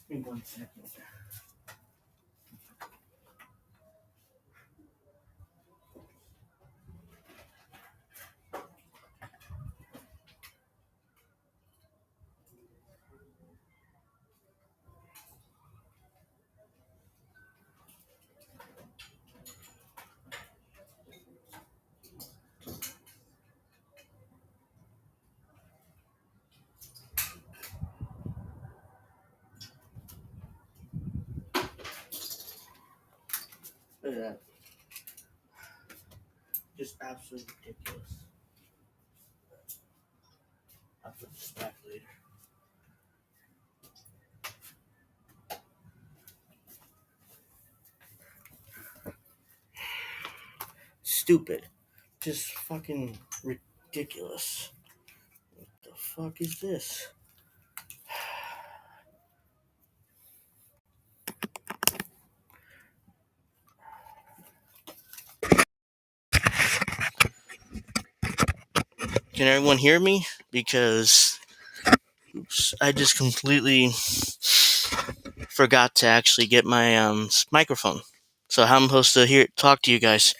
Give me 1 second. Look at that. Just absolutely ridiculous. I'll put this back later. Stupid. Just fucking ridiculous. What the fuck is this? Can everyone hear me? Because I just completely forgot to actually get my microphone. So how I'm supposed to talk to you guys?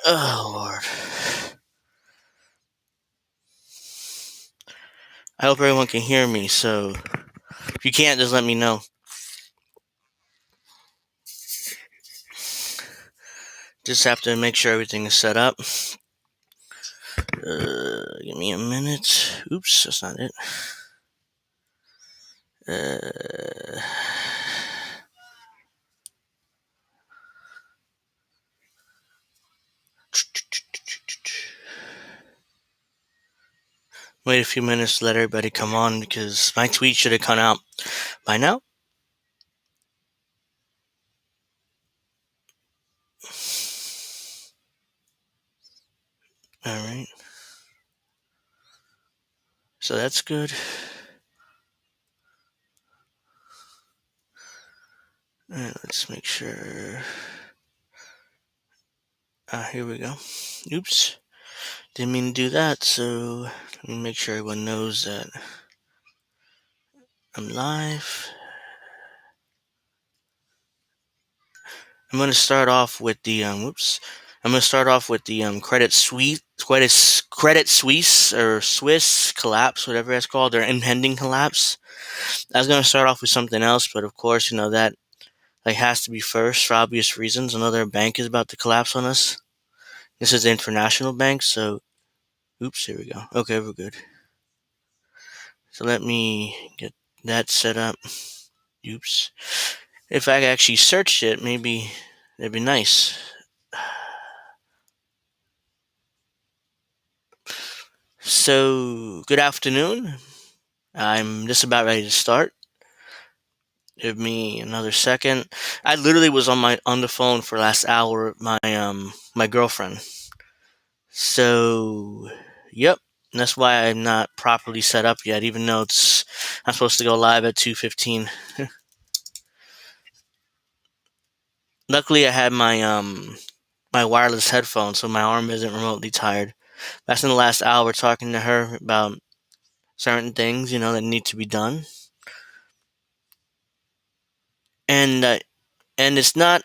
Oh Lord. I hope everyone can hear me, so if you can't, just let me know. Just have to make sure everything is set up. Give me a minute. Oops, that's not it. Wait a few minutes to let everybody come on because my tweet should have come out by now. Alright. So that's good. Alright, let's make sure. Here we go. Oops. Didn't mean to do that, so let me make sure everyone knows that I'm live. I'm going to start off with the Credit Suisse or Swiss collapse, whatever it's called, their impending collapse. I was going to start off with something else, but of course, that has to be first for obvious reasons. Another bank is about to collapse on us. This is the international bank, so oops, here we go. Okay, we're good. So let me get that set up. Oops. If I actually searched it, maybe that'd be nice. So, good afternoon. I'm just about ready to start. Give me another second. I literally was on the phone for the last hour with my girlfriend. So, yep. That's why I'm not properly set up yet, even though I'm supposed to go live at 2:15. Luckily, I had my wireless headphones, so my arm isn't remotely tired. I spent the last hour talking to her about certain things, that need to be done, and it's not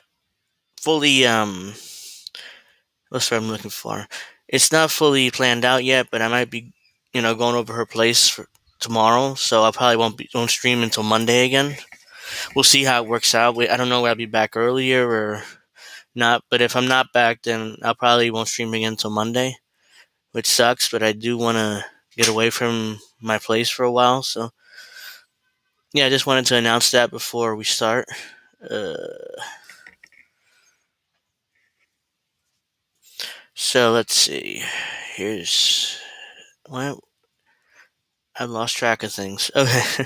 fully what's what I'm looking for. It's not fully planned out yet, but I might be, going over her place for tomorrow, so I probably won't stream until Monday again. We'll see how it works out. I don't know whether I'll be back earlier or not, but if I'm not back, then I probably won't stream again until Monday, which sucks, but I do want to get away from my place for a while, so yeah, I just wanted to announce that before we start. So let's see. Here's well, I've lost track of things. Okay,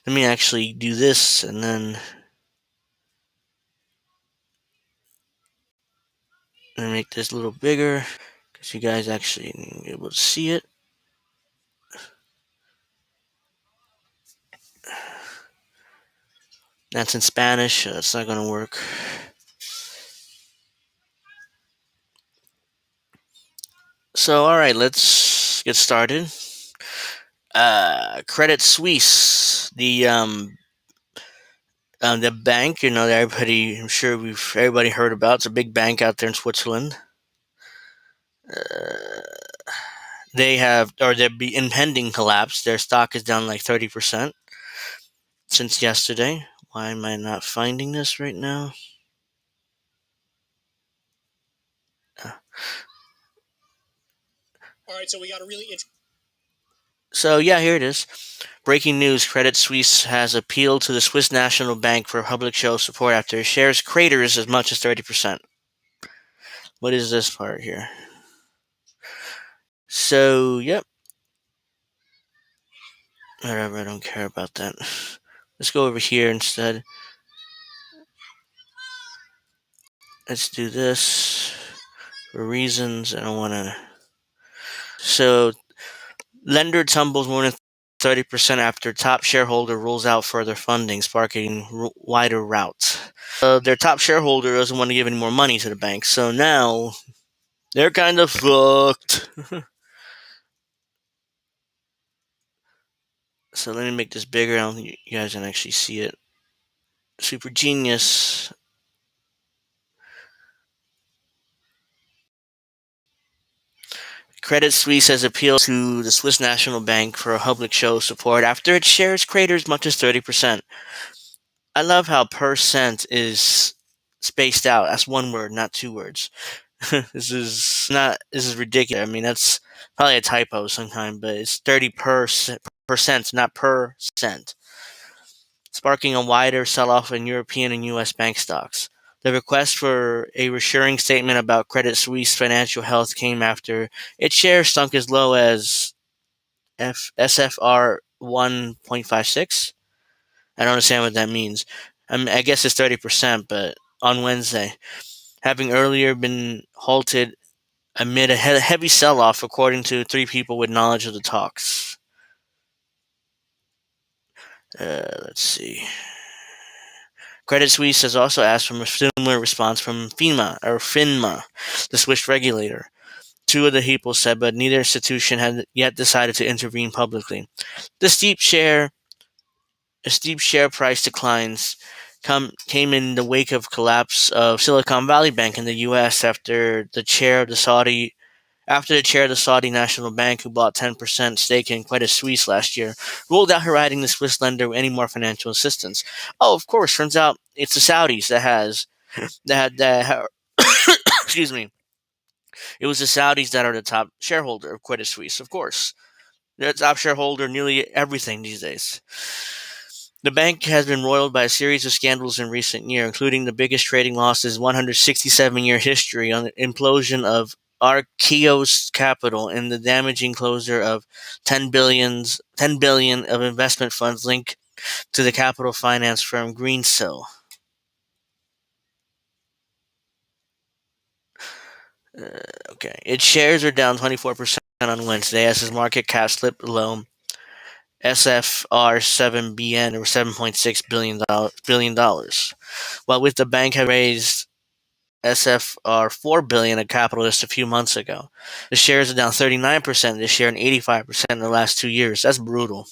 let me actually do this, and then make this a little bigger because you guys actually be able to see it. That's in Spanish. So it's not going to work. So, all right, let's get started. Credit Suisse, the The bank, that I'm sure everybody heard about. It's a big bank out there in Switzerland. Uh, they have, or they'll be impending collapse. Their stock is down like 30% since yesterday. Why am I not finding this right now? Uh, All right, so we got a really So yeah, here it is. Breaking news: Credit Suisse has appealed to the Swiss National Bank for public show support after its shares craters as much as 30%. What is this part here? So yep, whatever. I don't care about that. Let's go over here instead. Let's do this for reasons I don't want to. So lender tumbles more than 30% after top shareholder rules out further funding, sparking wider rout. Their top shareholder doesn't want to give any more money to the bank, so now they're kind of fucked. So let me make this bigger. I don't think you guys can actually see it. Super genius. Credit Suisse has appealed to the Swiss National Bank for a public show of support after its shares crater as much as 30%. I love how percent is spaced out. That's one word, not two words. This is ridiculous. I mean, that's probably a typo sometime, but it's 30%, not percent, sparking a wider sell-off in European and U.S. bank stocks. The request for a reassuring statement about Credit Suisse financial health came after its shares sunk as low as SFR 1.56. I don't understand what that means. I guess it's 30%, but on Wednesday, having earlier been halted amid a heavy sell-off, according to three people with knowledge of the talks. Let's see. Credit Suisse has also asked for a similar response from FINMA, the Swiss regulator. Two of the people said, but neither institution had yet decided to intervene publicly. The steep share price declines came in the wake of collapse of Silicon Valley Bank in the U.S. after the chair of the Saudi National Bank, who bought 10% stake in Credit Suisse last year, ruled out providing the Swiss lender any more financial assistance. Oh, of course, turns out it's the Saudis excuse me. It was the Saudis that are the top shareholder of Credit Suisse, of course. They're the top shareholder nearly everything these days. The bank has been roiled by a series of scandals in recent years, including the biggest trading losses 167-year history on the implosion of Arkeos Capital and the damaging closure of 10 billion of investment funds linked to the capital finance firm Greensill. Okay, its shares are down 24% on Wednesday as its market cap slipped below SFR 7BN or $7.6 billion. While with the bank had raised SFR 4 billion of capital just a few months ago. The shares are down 39% this year and 85% in the last 2 years. That's brutal.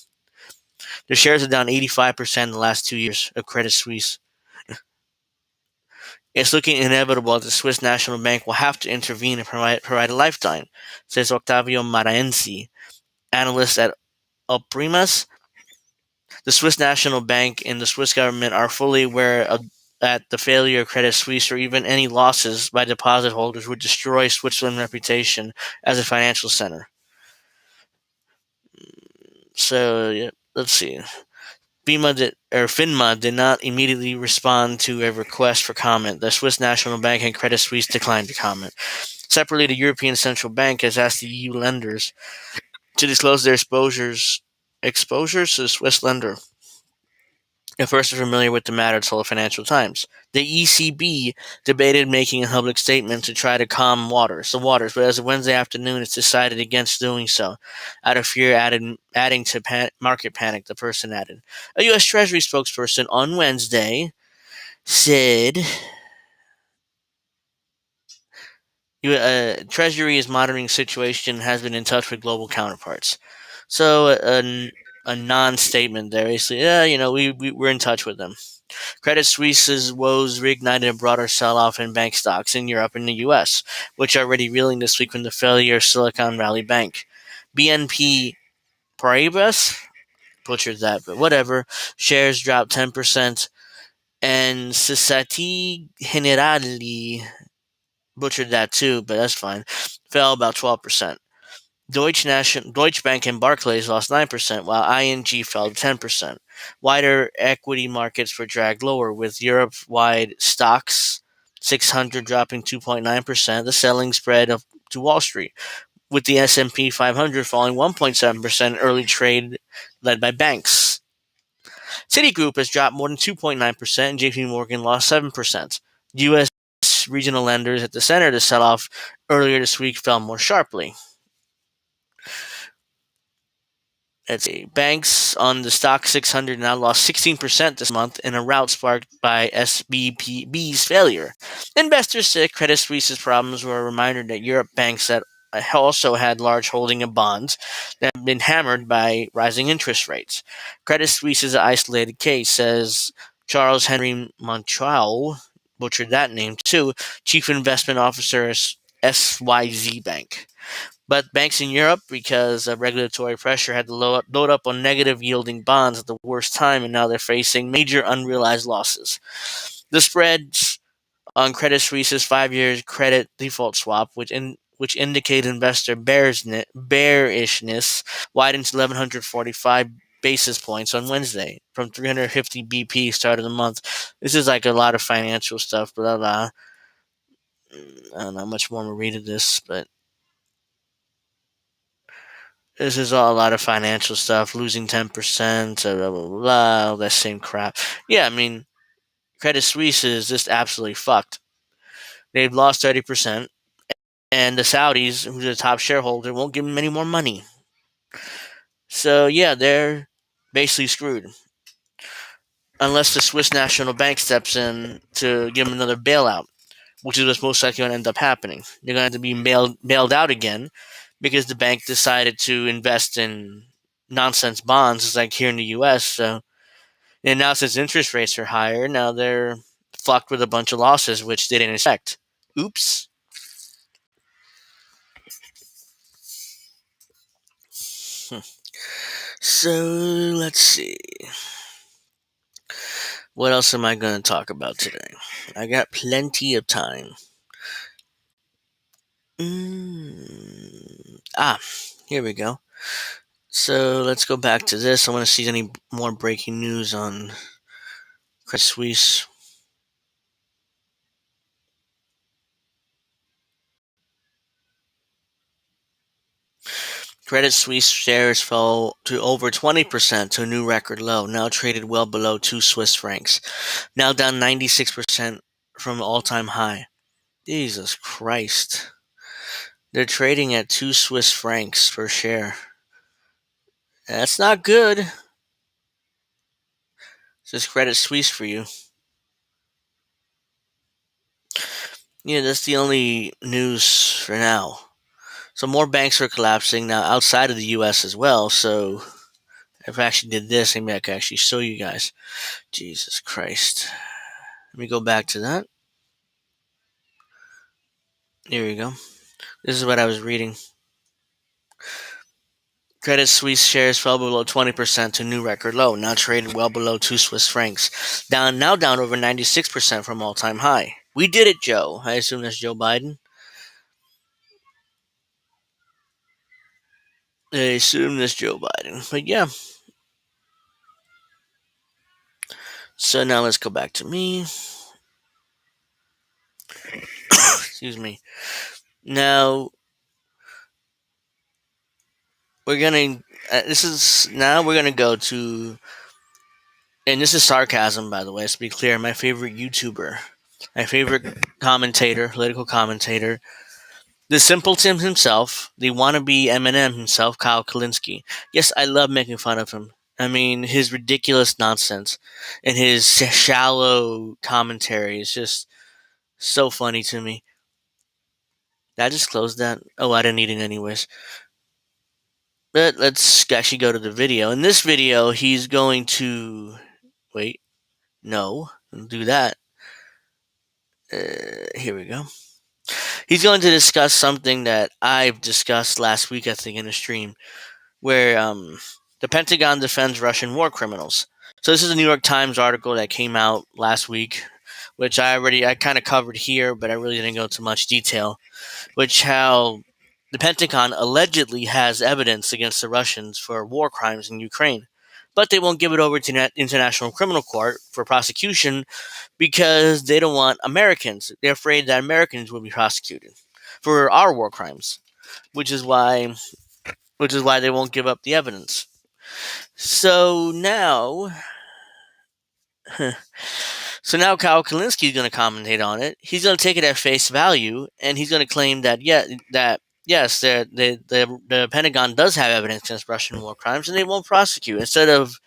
The shares are down 85% in the last 2 years of Credit Suisse. It's looking inevitable that the Swiss National Bank will have to intervene and provide a lifeline, says Octavio Maraensi, analyst at Oprimas. The Swiss National Bank and the Swiss government are fully aware of that the failure of Credit Suisse or even any losses by deposit holders would destroy Switzerland's reputation as a financial center. So yeah, let's see. FINMA did not immediately respond to a request for comment. The Swiss National Bank and Credit Suisse declined to comment. Separately, the European Central Bank has asked the EU lenders to disclose their exposures to the Swiss lender. If first are familiar with the matter, told the Financial Times. The ECB debated making a public statement to try to calm the waters, but as of Wednesday afternoon, it's decided against doing so, out of fear adding to market panic, the person added. A U.S. Treasury spokesperson on Wednesday said Treasury is monitoring the situation and has been in touch with global counterparts. So, a non-statement there. Basically, yeah, we're in touch with them. Credit Suisse's woes reignited a broader sell-off in bank stocks in Europe and the U.S., which are already reeling this week from the failure of Silicon Valley Bank. BNP Paribas, butchered that, but whatever, shares dropped 10%, and Societe Generale, butchered that too, but that's fine, fell about 12%. Deutsche Bank and Barclays lost 9%, while ING fell 10%. Wider equity markets were dragged lower, with Europe-wide stocks 600 dropping 2.9%, the selling spread up to Wall Street, with the S&P 500 falling 1.7% early trade led by banks. Citigroup has dropped more than 2.9%, and JP Morgan lost 7%. U.S. regional lenders at the center of the sell-off earlier this week fell more sharply. Let's see. Banks on the stock 600 now lost 16% this month in a rout sparked by SBB's failure. Investors say Credit Suisse's problems were a reminder that Europe banks that also had large holding of bonds that have been hammered by rising interest rates. Credit Suisse is an isolated case, says Charles Henry Montreuil, butchered that name too, chief investment officer at SYZ Bank. But banks in Europe, because of regulatory pressure, had to load up on negative yielding bonds at the worst time, and now they're facing major unrealized losses. The spreads on Credit Suisse's 5-year credit default swap, which indicate investor bearishness, widened to 1,145 basis points on Wednesday from 350 BP start of the month. This is like a lot of financial stuff, blah blah. I don't know how much more I'm reading this, but this is all a lot of financial stuff, losing 10%, blah, blah, blah, all that same crap. Yeah, I mean, Credit Suisse is just absolutely fucked. They've lost 30%, and the Saudis, who's the top shareholder, won't give them any more money. So, yeah, they're basically screwed. Unless the Swiss National Bank steps in to give them another bailout, which is what's most likely going to end up happening. They're going to have to be bailed out again because the bank decided to invest in nonsense bonds, it's like here in the U.S. So, and now since interest rates are higher, now they're fucked with a bunch of losses, which they didn't expect. Oops. So let's see. What else am I going to talk about today? I got plenty of time. Here we go. So let's go back to this. I want to see any more breaking news on Credit Suisse. Credit Suisse shares fell to over 20% to a new record low, now traded well below 2 Swiss francs, now down 96% from all-time high. Jesus Christ. They're trading at 2 Swiss francs per share. That's not good. This is Credit Suisse for you. Yeah, that's the only news for now. So more banks are collapsing now outside of the US as well, so if I actually did this, maybe I could actually show you guys. Jesus Christ. Let me go back to that. Here we go. This is what I was reading. Credit Suisse shares fell below 20% to new record low, now traded well below 2 Swiss francs. Now down over 96% from all-time high. We did it, Joe. I assume that's Joe Biden. I assume that's Joe Biden. But yeah. So now let's go back to me. Excuse me. Now we're gonna. We're gonna go to, and this is sarcasm, by the way. Let's be clear. My favorite YouTuber, my favorite commentator, political commentator, the simpleton himself, the wannabe Eminem himself, Kyle Kulinski. Yes, I love making fun of him. I mean, his ridiculous nonsense and his shallow commentary is just so funny to me. Did I just close that? Oh, I didn't need it anyways. But let's actually go to the video. In this video, he's going to wait. No, don't do that. Here we go. He's going to discuss something that I've discussed last week, I think, in a stream, where the Pentagon defends Russian war criminals. So this is a New York Times article that came out last week, which I kind of covered here, but I really didn't go into much detail. Which how the Pentagon allegedly has evidence against the Russians for war crimes in Ukraine, but they won't give it over to the International Criminal Court for prosecution because they don't want Americans. They're afraid that Americans will be prosecuted for our war crimes, which is why they won't give up the evidence. So now, Kyle Kulinski is going to commentate on it. He's going to take it at face value, and he's going to claim that yes, the Pentagon does have evidence against Russian war crimes, and they won't prosecute instead of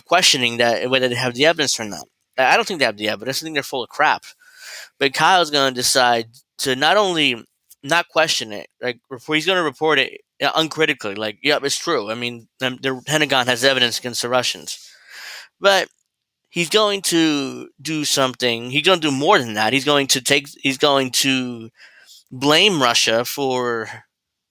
questioning that whether they have the evidence or not. I don't think they have the evidence. I think they're full of crap. But Kyle's going to decide to not only not question it, like he's going to report it uncritically, like, yep, it's true. I mean, the Pentagon has evidence against the Russians, but he's going to do something. He's going to do more than that. He's going to blame Russia for.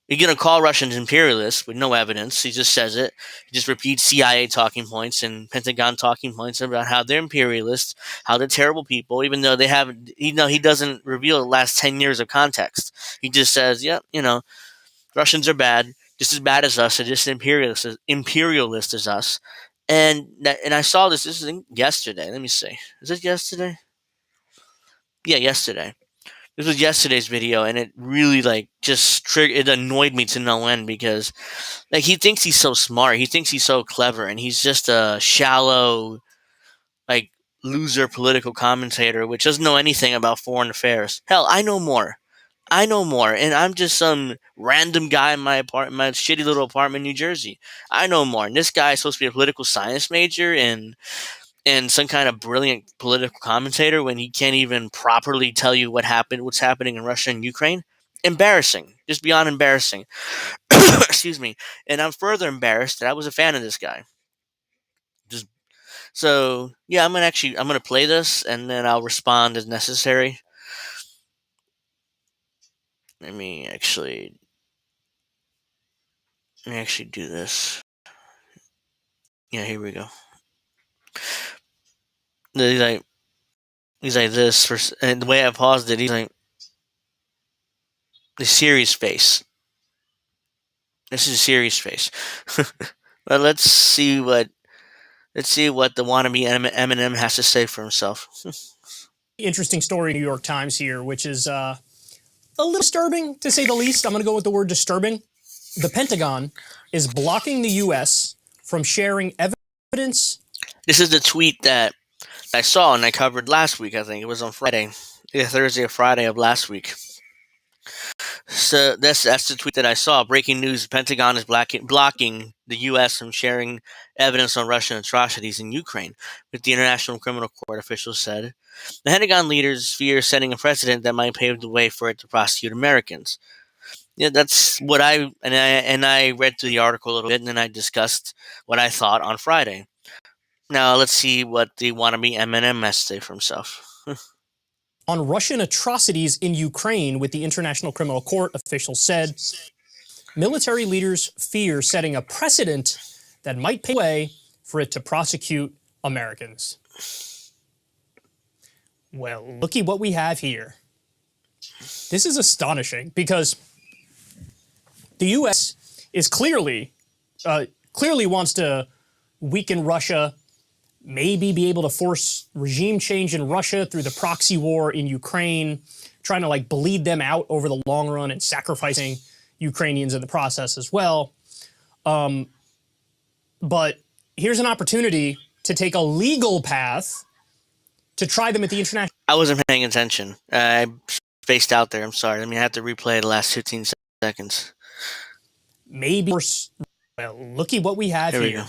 He's going to call Russians imperialists with no evidence. He just says it. He just repeats CIA talking points and Pentagon talking points about how they're imperialists, how they're terrible people, even though they haven't. He doesn't reveal the last 10 years of context. He just says, "Yeah, Russians are bad, just as bad as us. They're just imperialist as us." And I saw this. This is yesterday. Let me see. Is it yesterday? Yeah, yesterday. This was yesterday's video, and it really it annoyed me to no end because he thinks he's so smart, he thinks he's so clever, and he's just a shallow loser political commentator which doesn't know anything about foreign affairs. Hell, I know more, and I'm just some random guy in my shitty little apartment in New Jersey. I know more, and this guy is supposed to be a political science major and some kind of brilliant political commentator when he can't even properly tell you what's happening in Russia and Ukraine. Embarrassing. Just beyond embarrassing. Excuse me. And I'm further embarrassed that I was a fan of this guy. Yeah, I'm gonna play this and then I'll respond as necessary. Let me actually do this. Yeah, here we go. He's like this, and the way I paused it, he's like, the serious face. This is a serious face. But let's see what the wannabe Eminem has to say for himself. Interesting story, New York Times here, which is a little disturbing, to say the least. I'm going to go with the word disturbing. The Pentagon is blocking the U.S. from sharing evidence. This is the tweet that I saw and I covered last week. I think it was on Friday, Thursday or Friday of last week. So that's the tweet that I saw. Breaking news: the Pentagon is blocking the U.S. from sharing evidence on Russian atrocities in Ukraine, with the International Criminal Court officials said. The Pentagon leaders fear setting a precedent that might pave the way for it to prosecute Americans. Yeah, that's what I read through the article a little bit, and then I discussed what I thought on Friday. Now let's see what the wannabe Eminem has to say for himself. On Russian atrocities in Ukraine, with the International Criminal Court officials said. Military leaders fear setting a precedent that might pave the way for it to prosecute Americans. Well, looky what we have here. This is astonishing because the U.S. is clearly wants to weaken Russia, maybe be able to force regime change in Russia through the proxy war in Ukraine, trying to bleed them out over the long run and sacrificing Ukrainians in the process as well. But here's an opportunity to take a legal path to try them at the international. I wasn't paying attention. I spaced out there. I'm sorry. I mean, I have to replay the last 15 seconds. Maybe. Well, looky what we have here. We go.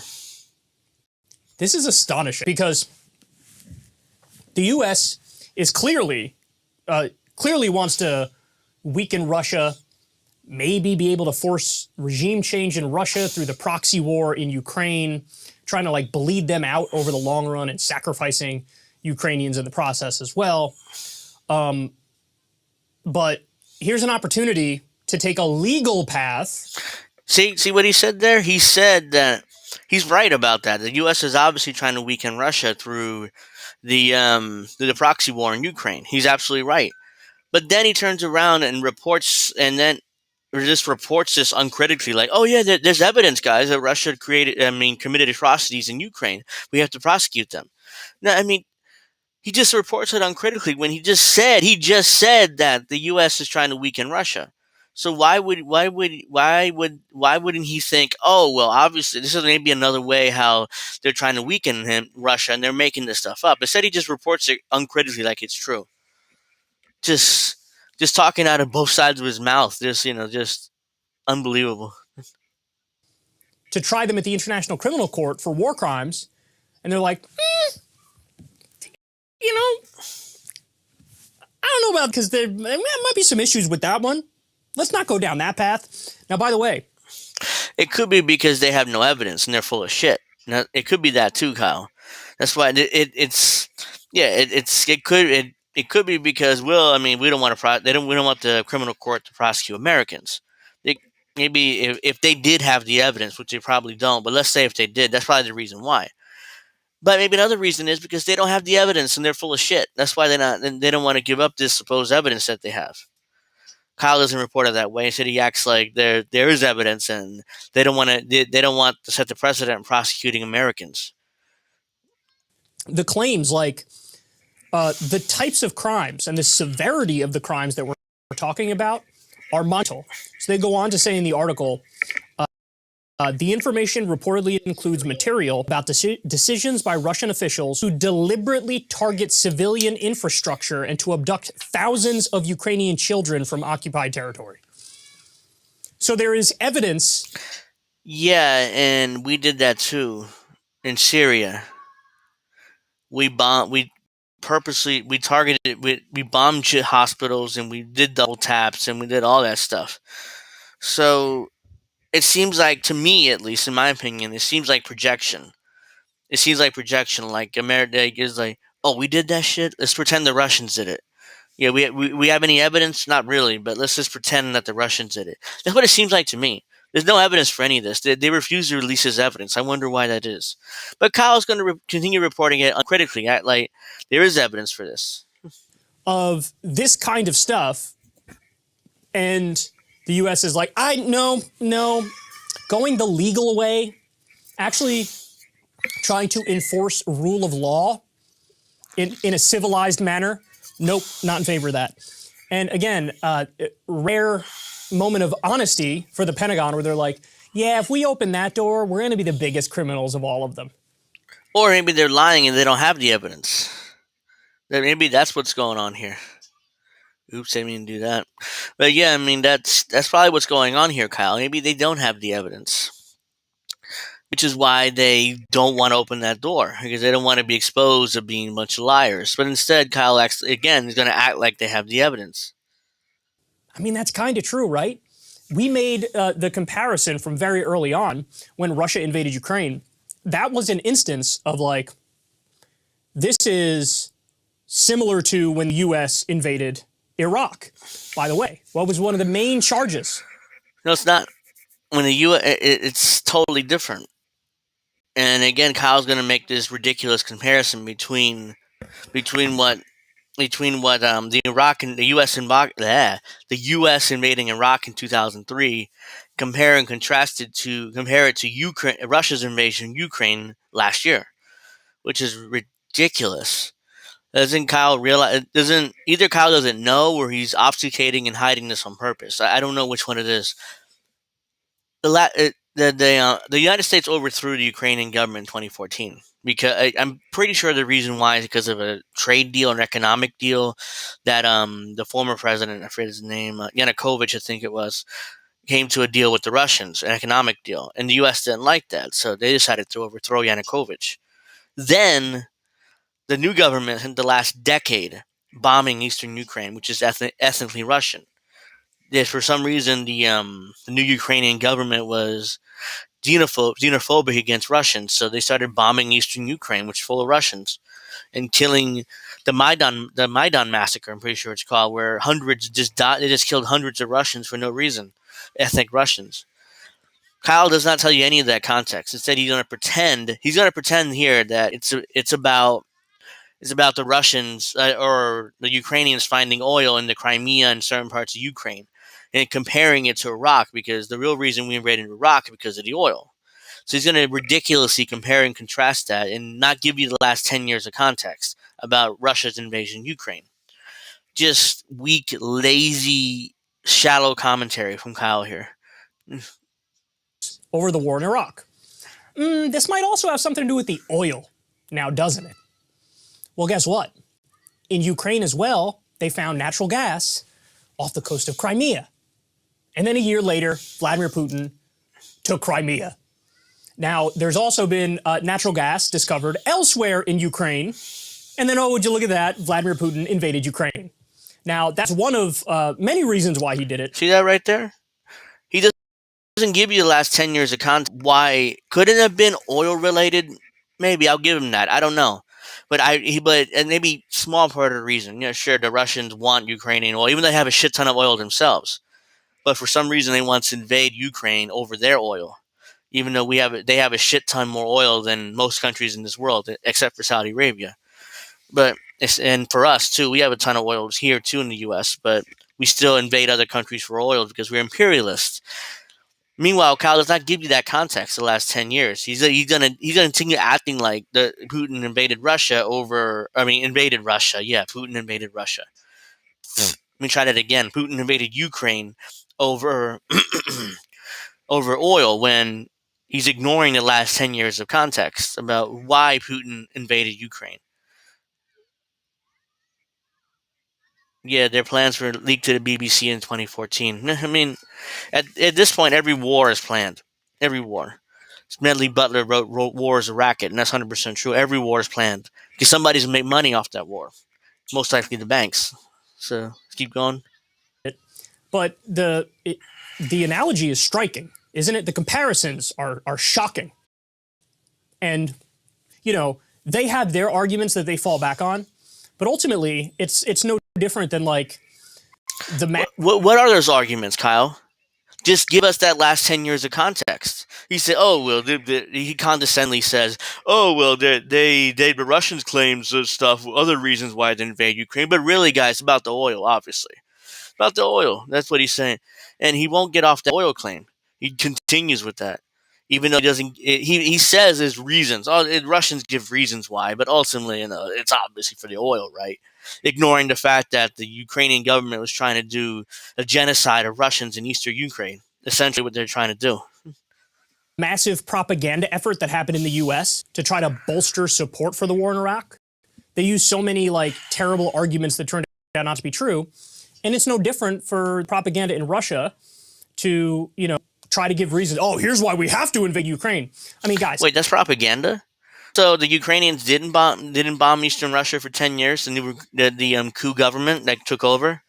This is astonishing because the U.S. is clearly wants to weaken Russia, maybe be able to force regime change in Russia through the proxy war in Ukraine, trying to like bleed them out over the long run and sacrificing Ukrainians in the process as well. But here's an opportunity to take a legal path. See what he said there? He said that he's right about that. The U.S. is obviously trying to weaken Russia through the proxy war in Ukraine. He's absolutely right. But then he turns around and reports, and then or just reports this uncritically, like, "Oh yeah, there's evidence, guys, that Russia committed atrocities in Ukraine. We have to prosecute them." No, I mean, he just reports it uncritically when he just said that the U.S. is trying to weaken Russia. So why wouldn't he think, oh well, obviously this is maybe another way how they're trying to weaken Russia, and they're making this stuff up. Instead, he just reports it uncritically like it's true. Just just talking out of both sides of his mouth. Just unbelievable. To try them at the International Criminal Court for war crimes, and they're like, you know, I don't know about because there might be some issues with that one. Let's not go down that path. Now, by the way, It could be because they have no evidence and they're full of shit. Now, it could be that too, Kyle. That's why it could be because we don't want we don't want the criminal court to prosecute Americans. They, maybe if they did have the evidence, which they probably don't, but let's say if they did, that's probably the reason why. But maybe another reason is because they don't have the evidence and they're full of shit. That's why they don't want to give up this supposed evidence that they have. Kyle doesn't report it that way. Instead, he acts like there is evidence, and they don't want to set the precedent in prosecuting Americans. the claims like the types of crimes and the severity of the crimes that we're talking about are monumental. So they go on to say in the article, the information reportedly includes material about decisions by Russian officials to deliberately target civilian infrastructure and to abduct thousands of Ukrainian children from occupied territory. So there is evidence. Yeah, and we did that too in Syria. We purposely targeted, we bombed hospitals, and we did double taps, and we did all that stuff. So it seems like, to me at least, in my opinion, it seems like projection. It seems like projection. Like America is like, oh, we did that shit. Let's pretend the Russians did it. Yeah, we have any evidence? Not really, but let's just pretend that the Russians did it. That's what it seems like to me. There's no evidence for any of this. They refuse to release his evidence. I wonder why that is. But Kyle's going to continue reporting it uncritically. Like there is evidence for this. Of this kind of stuff, and the U.S. is like, no, going the legal way, actually trying to enforce rule of law in a civilized manner. Nope, not in favor of that. And again, rare moment of honesty for the Pentagon where they're like, yeah, if we open that door, we're going to be the biggest criminals of all of them. Or maybe they're lying and they don't have the evidence. Maybe that's what's going on here. Oops, I didn't mean to do that. But yeah, I mean, that's probably what's going on here, Kyle. Maybe they don't have the evidence, which is why they don't want to open that door, because they don't want to be exposed of being a bunch of liars. But instead, Kyle is going to act like they have the evidence. I mean, that's kind of true, right? We made the comparison from very early on when Russia invaded Ukraine. That was an instance of like, this is similar to when the U.S. invaded Iraq. By the way, what was one of the main charges? No, it's not. When the U.S., it's totally different. And again, Kyle's going to make this ridiculous comparison between what the Iraq and the U.S. invading Iraq in 2003, compare it to Ukraine, Russia's invasion of Ukraine last year, which is ridiculous. Doesn't Kyle realize? Either Kyle doesn't know, or he's obfuscating and hiding this on purpose. I don't know which one it is. The United States overthrew the Ukrainian government in 2014. Because I'm pretty sure the reason why is because of a trade deal, an economic deal that the former president, I forget his name, Yanukovych, I think it was, came to a deal with the Russians, an economic deal, and the U.S. didn't like that, so they decided to overthrow Yanukovych. Then the new government in the last decade bombing eastern Ukraine, which is ethnically Russian. that for some reason the new Ukrainian government was xenophobic against Russians, so they started bombing eastern Ukraine, which is full of Russians, and killing the Maidan massacre. I'm pretty sure it's called, where hundreds just died. They just killed hundreds of Russians for no reason, ethnic Russians. Kyle does not tell you any of that context. Instead, he's going to pretend. He's going to pretend here that it's about the Russians or the Ukrainians finding oil in the Crimea and certain parts of Ukraine, and comparing it to Iraq, because the real reason we invaded Iraq is because of the oil. So he's going to ridiculously compare and contrast that and not give you the last 10 years of context about Russia's invasion of Ukraine. Just weak, lazy, shallow commentary from Kyle here. over the war in Iraq. This might also have something to do with the oil, now doesn't it? Well, guess what? In Ukraine as well, they found natural gas off the coast of Crimea. And then a year later, Vladimir Putin took Crimea. Now, there's also been natural gas discovered elsewhere in Ukraine. And then, oh, would you look at that? Vladimir Putin invaded Ukraine. Now, that's one of many reasons why he did it. See that right there? He doesn't give you the last 10 years of context. Why? Could it have been oil related? Maybe. I'll give him that. I don't know. But and maybe small part of the reason. Yeah, sure, the Russians want Ukrainian oil, even though they have a shit ton of oil themselves. But for some reason, they want to invade Ukraine over their oil, even though they have a shit ton more oil than most countries in this world, except for Saudi Arabia. And for us too, we have a ton of oil here too in the U.S., but we still invade other countries for oil because we're imperialists. Meanwhile, Kyle does not give you that context the last 10 years. He's gonna continue acting like the Putin invaded Russia invaded Russia. Yeah, Putin invaded Russia. Let me try that again. Putin invaded Ukraine over over oil, when he's ignoring the last 10 years of context about why Putin invaded Ukraine. Yeah, their plans were leaked to the BBC in 2014. I mean, at this point, every war is planned. Every war. Medley Butler wrote War is a Racket, and that's 100% true. Every war is planned because somebody's going to make money off that war. Most likely the banks. So, let's keep going. But the analogy is striking, isn't it? The comparisons are shocking. And, they have their arguments that they fall back on, but ultimately, it's no different than like What are those arguments, Kyle? Just give us that last 10 years of context. He said, "Oh well," he condescendingly says, "Oh well, the Russians claim stuff, other reasons why they invade Ukraine, but really, guys, it's about the oil, obviously, about the oil." That's what he's saying, and he won't get off the oil claim. He continues with that, even though he doesn't. He says his reasons. Russians give reasons why, but ultimately, it's obviously for the oil, right? Ignoring the fact that the Ukrainian government was trying to do a genocide of Russians in eastern Ukraine. Essentially what they're trying to do. Massive propaganda effort that happened in the U.S. to try to bolster support for the war in Iraq. They used so many terrible arguments that turned out not to be true. And it's no different for propaganda in Russia to, try to give reasons. Oh, here's why we have to invade Ukraine. I mean, guys. Wait, that's propaganda? So the Ukrainians didn't bomb Eastern Russia for 10 years, and the coup government that took over.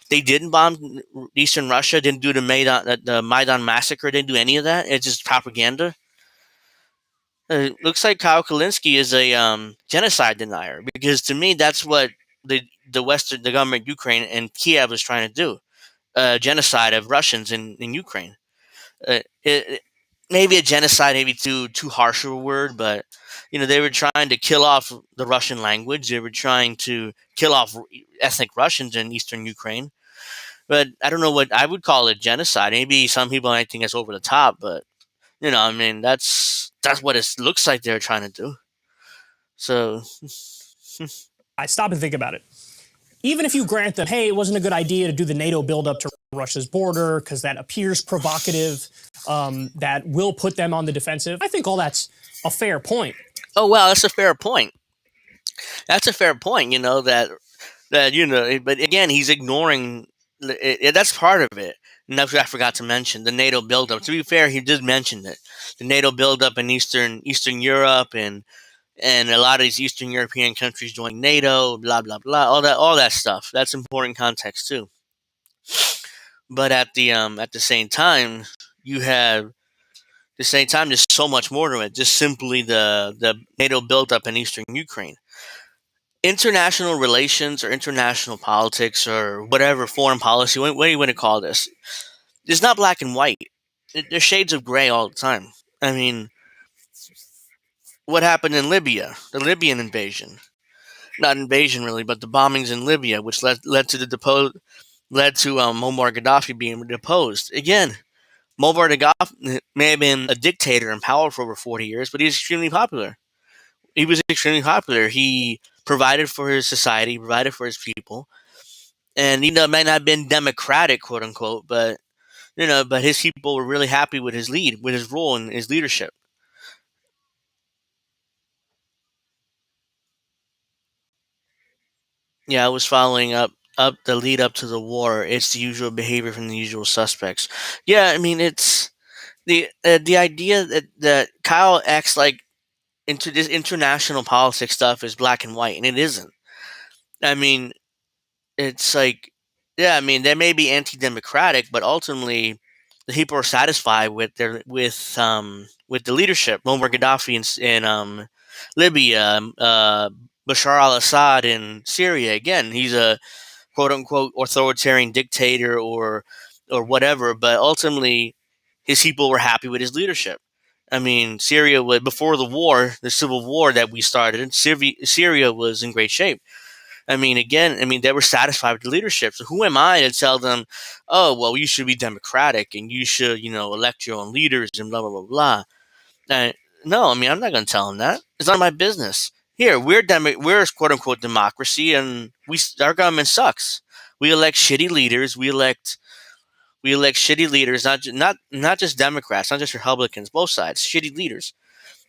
They didn't bomb Eastern Russia, didn't do the Maidan massacre, didn't do any of that. It's just propaganda. It looks like Kyle Kulinski is a genocide denier, because to me that's what the government Ukraine and Kiev was trying to do, genocide of Russians in Ukraine. Maybe a genocide, maybe too harsh of a word, but they were trying to kill off the Russian language. They were trying to kill off ethnic Russians in eastern Ukraine. But I don't know what I would call it genocide. Maybe some people might think it's over the top, but that's what it looks like they're trying to do. So I stop and think about it. Even if you grant them, hey, it wasn't a good idea to do the NATO buildup to Russia's border because that appears provocative, that will put them on the defensive. I think all that's a fair point. Oh, wow, that's a fair point. That's a fair point, but again, he's ignoring, that's part of it. And that's what I forgot to mention, the NATO buildup. To be fair, he did mention it. The NATO buildup in Eastern Europe and a lot of these Eastern European countries joining NATO, blah, blah, blah, all that stuff. That's important context too. But at the same time, you have the same time there's so much more to it. Just simply the NATO buildup in eastern Ukraine. International relations or international politics or whatever foreign policy, what do you want to call this? It's not black and white. There's shades of gray all the time. I mean, what happened in Libya? The Libyan invasion. Not invasion really, but the bombings in Libya, which led to the led to Muammar Gaddafi being deposed. Again, Muammar Gaddafi may have been a dictator in power for over 40 years, but he was extremely popular. He was extremely popular. He provided for his society, provided for his people, and even though it might not have been democratic, quote unquote, but but his people were really happy with his lead, with his role and his leadership. Yeah, I was following up the lead up to the war. It's the usual behavior from the usual suspects. Yeah, I mean it's the idea that Kyle acts like into this international politics stuff is black and white, and it isn't. I mean, it's like, yeah, I mean, they may be anti-democratic, but ultimately, the people are satisfied with their with the leadership. Muammar Gaddafi in Libya, Bashar al-Assad in Syria. Again, he's a quote unquote authoritarian dictator or whatever, but ultimately, his people were happy with his leadership. I mean, Syria was before the war, the civil war that we started. Syria was in great shape. I mean, again, I mean, they were satisfied with the leadership. So who am I to tell them, oh, well, you should be democratic and you should, elect your own leaders and blah, blah, blah, blah. Uh, no, I mean, I'm not going to tell them that. It's not my business. Here, we're quote unquote democracy, and our government sucks. We elect shitty leaders. We elect shitty leaders, not just Democrats, not just Republicans, both sides, shitty leaders.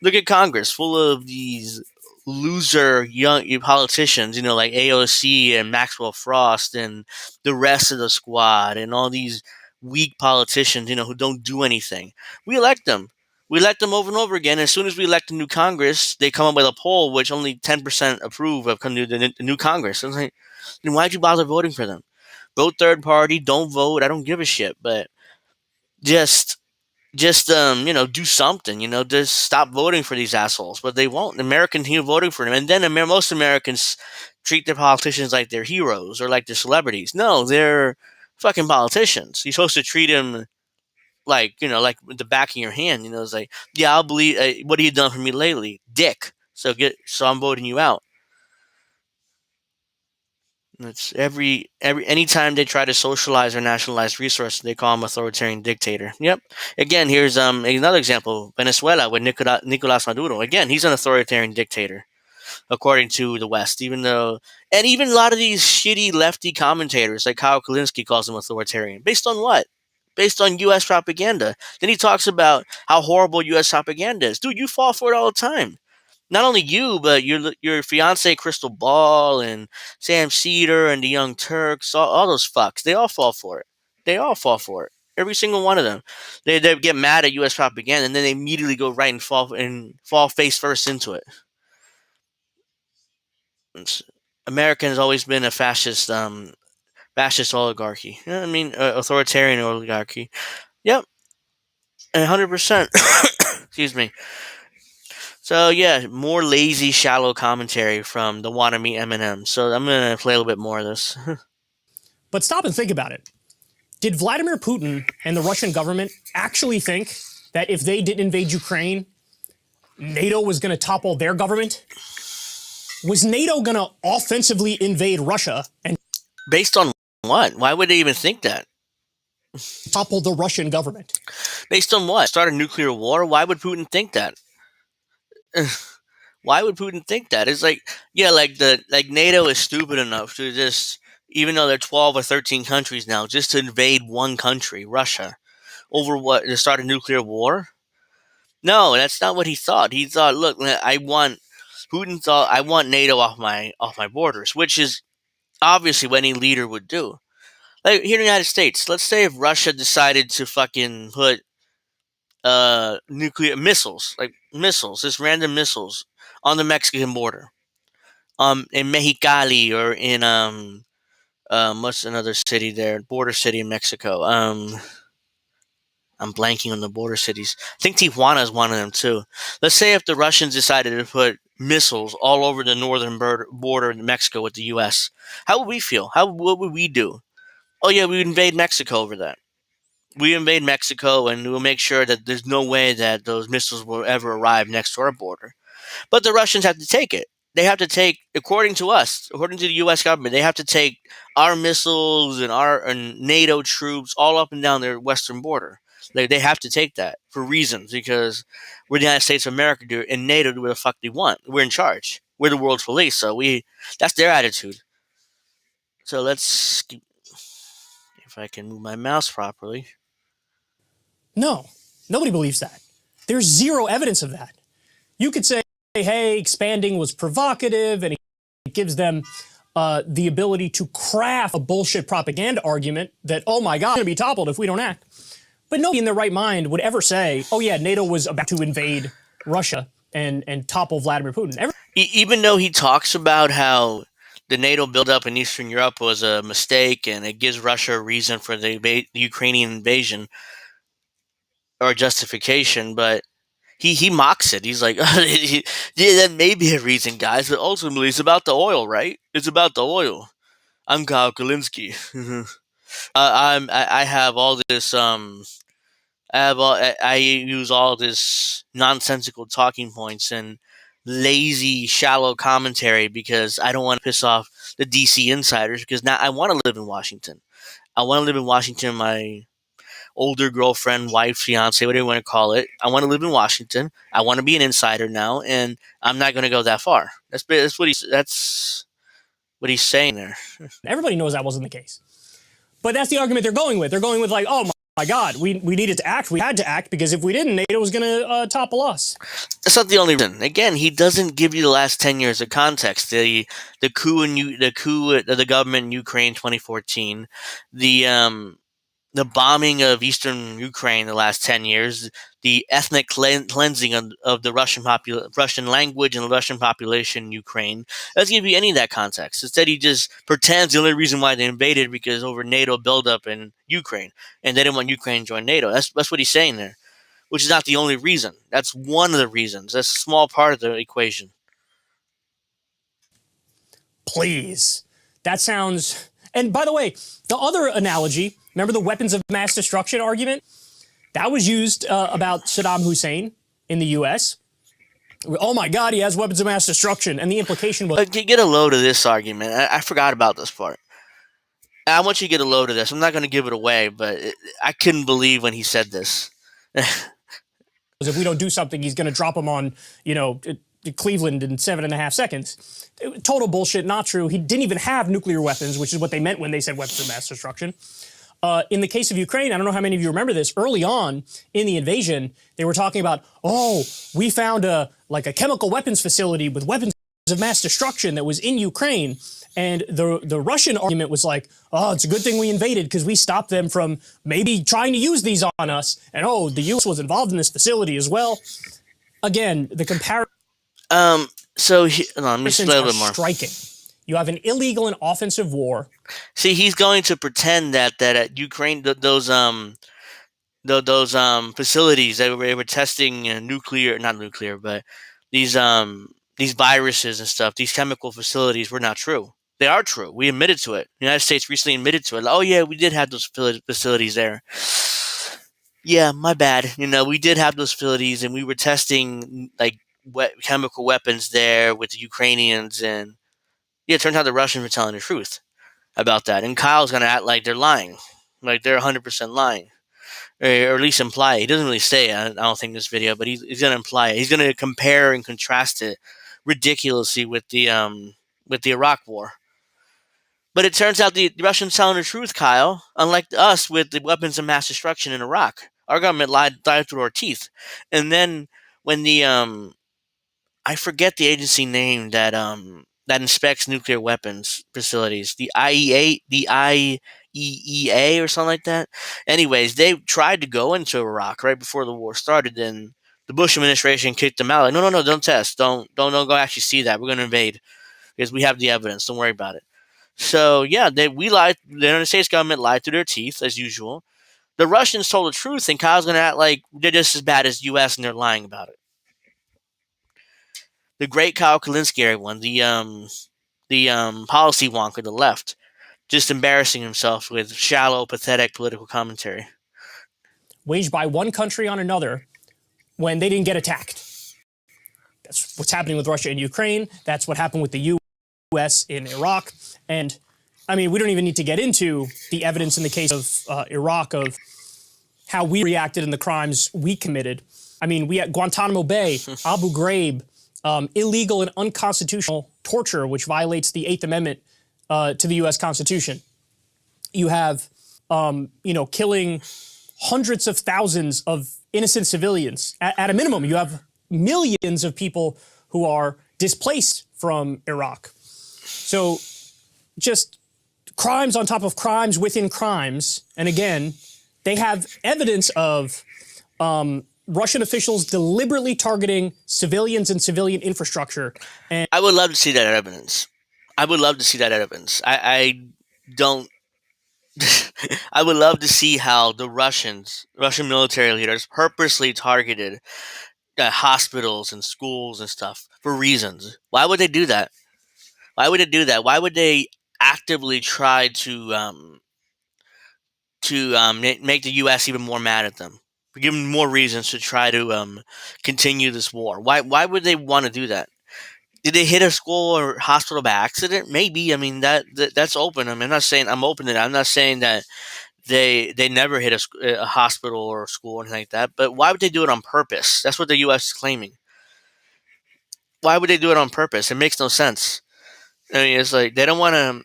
Look at Congress, full of these loser young politicians, like AOC and Maxwell Frost and the rest of the squad, and all these weak politicians, who don't do anything. We elect them. We elect them over and over again. As soon as we elect a new Congress, they come up with a poll which only 10% approve of coming to the new Congress. It's like, then why'd you bother voting for them? Vote third party. Don't vote. I don't give a shit. But just do something, just stop voting for these assholes. But they won't. Americans keep voting for them, and then most Americans treat their politicians like they're heroes or like they're celebrities. No, they're fucking politicians. You're supposed to treat them like like with the back of your hand. It's like, yeah, I'll believe. What have you done for me lately, dick? So I'm voting you out. It's every anytime they try to socialize or nationalize resources, they call him authoritarian dictator. Yep. Again, here's another example: Venezuela with Nicolas Maduro. Again, he's an authoritarian dictator according to the West. Even a lot of these shitty lefty commentators, like Kyle Kulinski, calls him authoritarian. Based on what? Based on U.S. propaganda. Then he talks about how horrible U.S. propaganda is. Dude, you fall for it all the time. Not only you, but your fiance Crystal Ball and Sam Cedar and the Young Turks, all those fucks, they all fall for it. They all fall for it. Every single one of them. They get mad at U.S. propaganda and then they immediately go right and fall face first into it. It's, America has always been a fascist oligarchy. I mean, authoritarian oligarchy. Yep, 100%. Excuse me. So yeah, more lazy, shallow commentary from the Wannabe Eminem. So I'm gonna play a little bit more of this. But stop and think about it. Did Vladimir Putin and the Russian government actually think that if they didn't invade Ukraine, NATO was going to topple their government? Was NATO going to offensively invade Russia and Based on what? Why would they even think that? topple the Russian government? Based on what? Start a nuclear war? Why would Putin think that? Why would Putin think that? It's like, yeah, like NATO is stupid enough to just, even though they're 12 or 13 countries now, just to invade one country, Russia, over what, to start a nuclear war? No, that's not what he thought. He thought, look, Putin thought, I want NATO off my borders, which is obviously what any leader would do. Like here in the United States, let's say if Russia decided to fucking put nuclear missiles, like missiles, just random missiles on the Mexican border, in Mexicali or in What's another city there? Border city in Mexico. I'm blanking on the border cities. I think Tijuana is one of them too. Let's say if the Russians decided to put missiles all over the northern border of Mexico with the U.S., how would we feel? What would we do? Oh yeah, we would invade Mexico over that. We invade Mexico, and we'll make sure that there's no way that those missiles will ever arrive next to our border. But the Russians have to take it. They have to take, according to us, according to the U.S. government, they have to take our missiles and our NATO troops all up and down their western border. They have to take that for reasons because we're the United States of America, do and NATO do what the fuck they want. We're in charge. We're the world's police, so that's their attitude. So let's, if I can move my mouse properly. No, nobody believes that. There's zero evidence of that. You could say, hey, expanding was provocative, and it gives them the ability to craft a bullshit propaganda argument that, oh my God, we're going to be toppled if we don't act. But nobody in their right mind would ever say, oh yeah, NATO was about to invade Russia and topple Vladimir Putin. Even though he talks about how the NATO buildup in Eastern Europe was a mistake and it gives Russia a reason for the Ukrainian invasion or justification, but he mocks it. He's like, yeah, that may be a reason, guys, but ultimately it's about the oil, right? It's about the oil. I'm Kyle Kulinski. I have all this I use all this nonsensical talking points and lazy, shallow commentary because I don't want to piss off the DC insiders because now I want to live in Washington. I want to live in Washington. My older girlfriend, wife, fiance, whatever you want to call it. I want to live in Washington. I want to be an insider now, and I'm not going to go that far. That's what he's saying there. Everybody knows that wasn't the case. But that's the argument they're going with. They're going with like, oh my God, we needed to act. We had to act because if we didn't, NATO was going to topple us. That's not the only reason. Again, he doesn't give you the last 10 years of context. The coup of the government in Ukraine 2014, the bombing of eastern Ukraine the last 10 years, the ethnic cleansing of the Russian language and the Russian population in Ukraine. Doesn't give you any of that context. Instead, he just pretends the only reason why they invaded because over NATO buildup in Ukraine, and they didn't want Ukraine to join NATO. That's what he's saying there, which is not the only reason. That's one of the reasons. That's a small part of the equation. Please. That sounds... And by the way, the other analogy, remember the weapons of mass destruction argument? That was used about Saddam Hussein in the U.S. Oh my God, he has weapons of mass destruction. And the implication was... Get a load of this argument. I forgot about this part. I want you to get a load of this. I'm not going to give it away, but I couldn't believe when he said this. If we don't do something, he's going to drop them on, Cleveland in 7.5 seconds. Total bullshit, not true. He didn't even have nuclear weapons, which is what they meant when they said weapons of mass destruction. In the case of Ukraine, I don't know how many of you remember this, early on in the invasion, they were talking about, oh, we found a chemical weapons facility with weapons of mass destruction that was in Ukraine. And the Russian argument was like, oh, it's a good thing we invaded because we stopped them from maybe trying to use these on us. And oh, the U.S. was involved in this facility as well. Again, the comparison... So let me explain a little bit more. Striking. You have an illegal and offensive war. See, he's going to pretend that at Ukraine, those facilities that they were testing not nuclear, but these viruses and stuff, these chemical facilities were not true. They are true. We admitted to it. The United States recently admitted to it. Oh yeah, we did have those facilities there. Yeah, my bad. We did have those facilities, and we were testing chemical weapons there with the Ukrainians, and yeah, it turns out the Russians were telling the truth about that. And Kyle's going to act like they're lying, like they're 100% lying, or at least imply it. He doesn't really say it, I don't think, in this video, but he's going to imply it. He's going to compare and contrast it ridiculously with the Iraq War. But it turns out the Russians telling the truth, Kyle, unlike us with the weapons of mass destruction in Iraq. Our government lied through our teeth. And then when the I forget the agency name that inspects nuclear weapons facilities, the IEEA or something like that. Anyways, they tried to go into Iraq right before the war started, and the Bush administration kicked them out. Like, no, don't test, don't go actually see that. We're going to invade because we have the evidence. Don't worry about it. So yeah, we lied. The United States government lied through their teeth as usual. The Russians told the truth, and Kyle's going to act like they're just as bad as the U.S. and they're lying about it. The great Kyle Kulinski, everyone, the policy wonk of the left, just embarrassing himself with shallow, pathetic political commentary. Waged by one country on another when they didn't get attacked. That's what's happening with Russia and Ukraine. That's what happened with the U.S. in Iraq. And I mean, we don't even need to get into the evidence in the case of Iraq of how we reacted and the crimes we committed. I mean, we had Guantanamo Bay, Abu Ghraib, illegal and unconstitutional torture, which violates the Eighth Amendment to the U.S. Constitution. You have, killing hundreds of thousands of innocent civilians. At a minimum, you have millions of people who are displaced from Iraq. So just crimes on top of crimes within crimes. And again, they have evidence of Russian officials deliberately targeting civilians and civilian infrastructure. And I would love to see that evidence. I would love to see that evidence. I don't. I would love to see how the Russian military leaders purposely targeted hospitals and schools and stuff for reasons. Why would they do that? Why would they do that? Why would they actively try to make the U.S. even more mad at them? Give them more reasons to try to continue this war. Why would they want to do that? Did they hit a school or hospital by accident? Maybe. I mean that's open. I mean, I'm not saying I'm open to that. I'm not saying that they never hit a hospital or a school or anything like that. But why would they do it on purpose? That's what the U.S. is claiming. Why would they do it on purpose? It makes no sense. I mean, it's like they don't want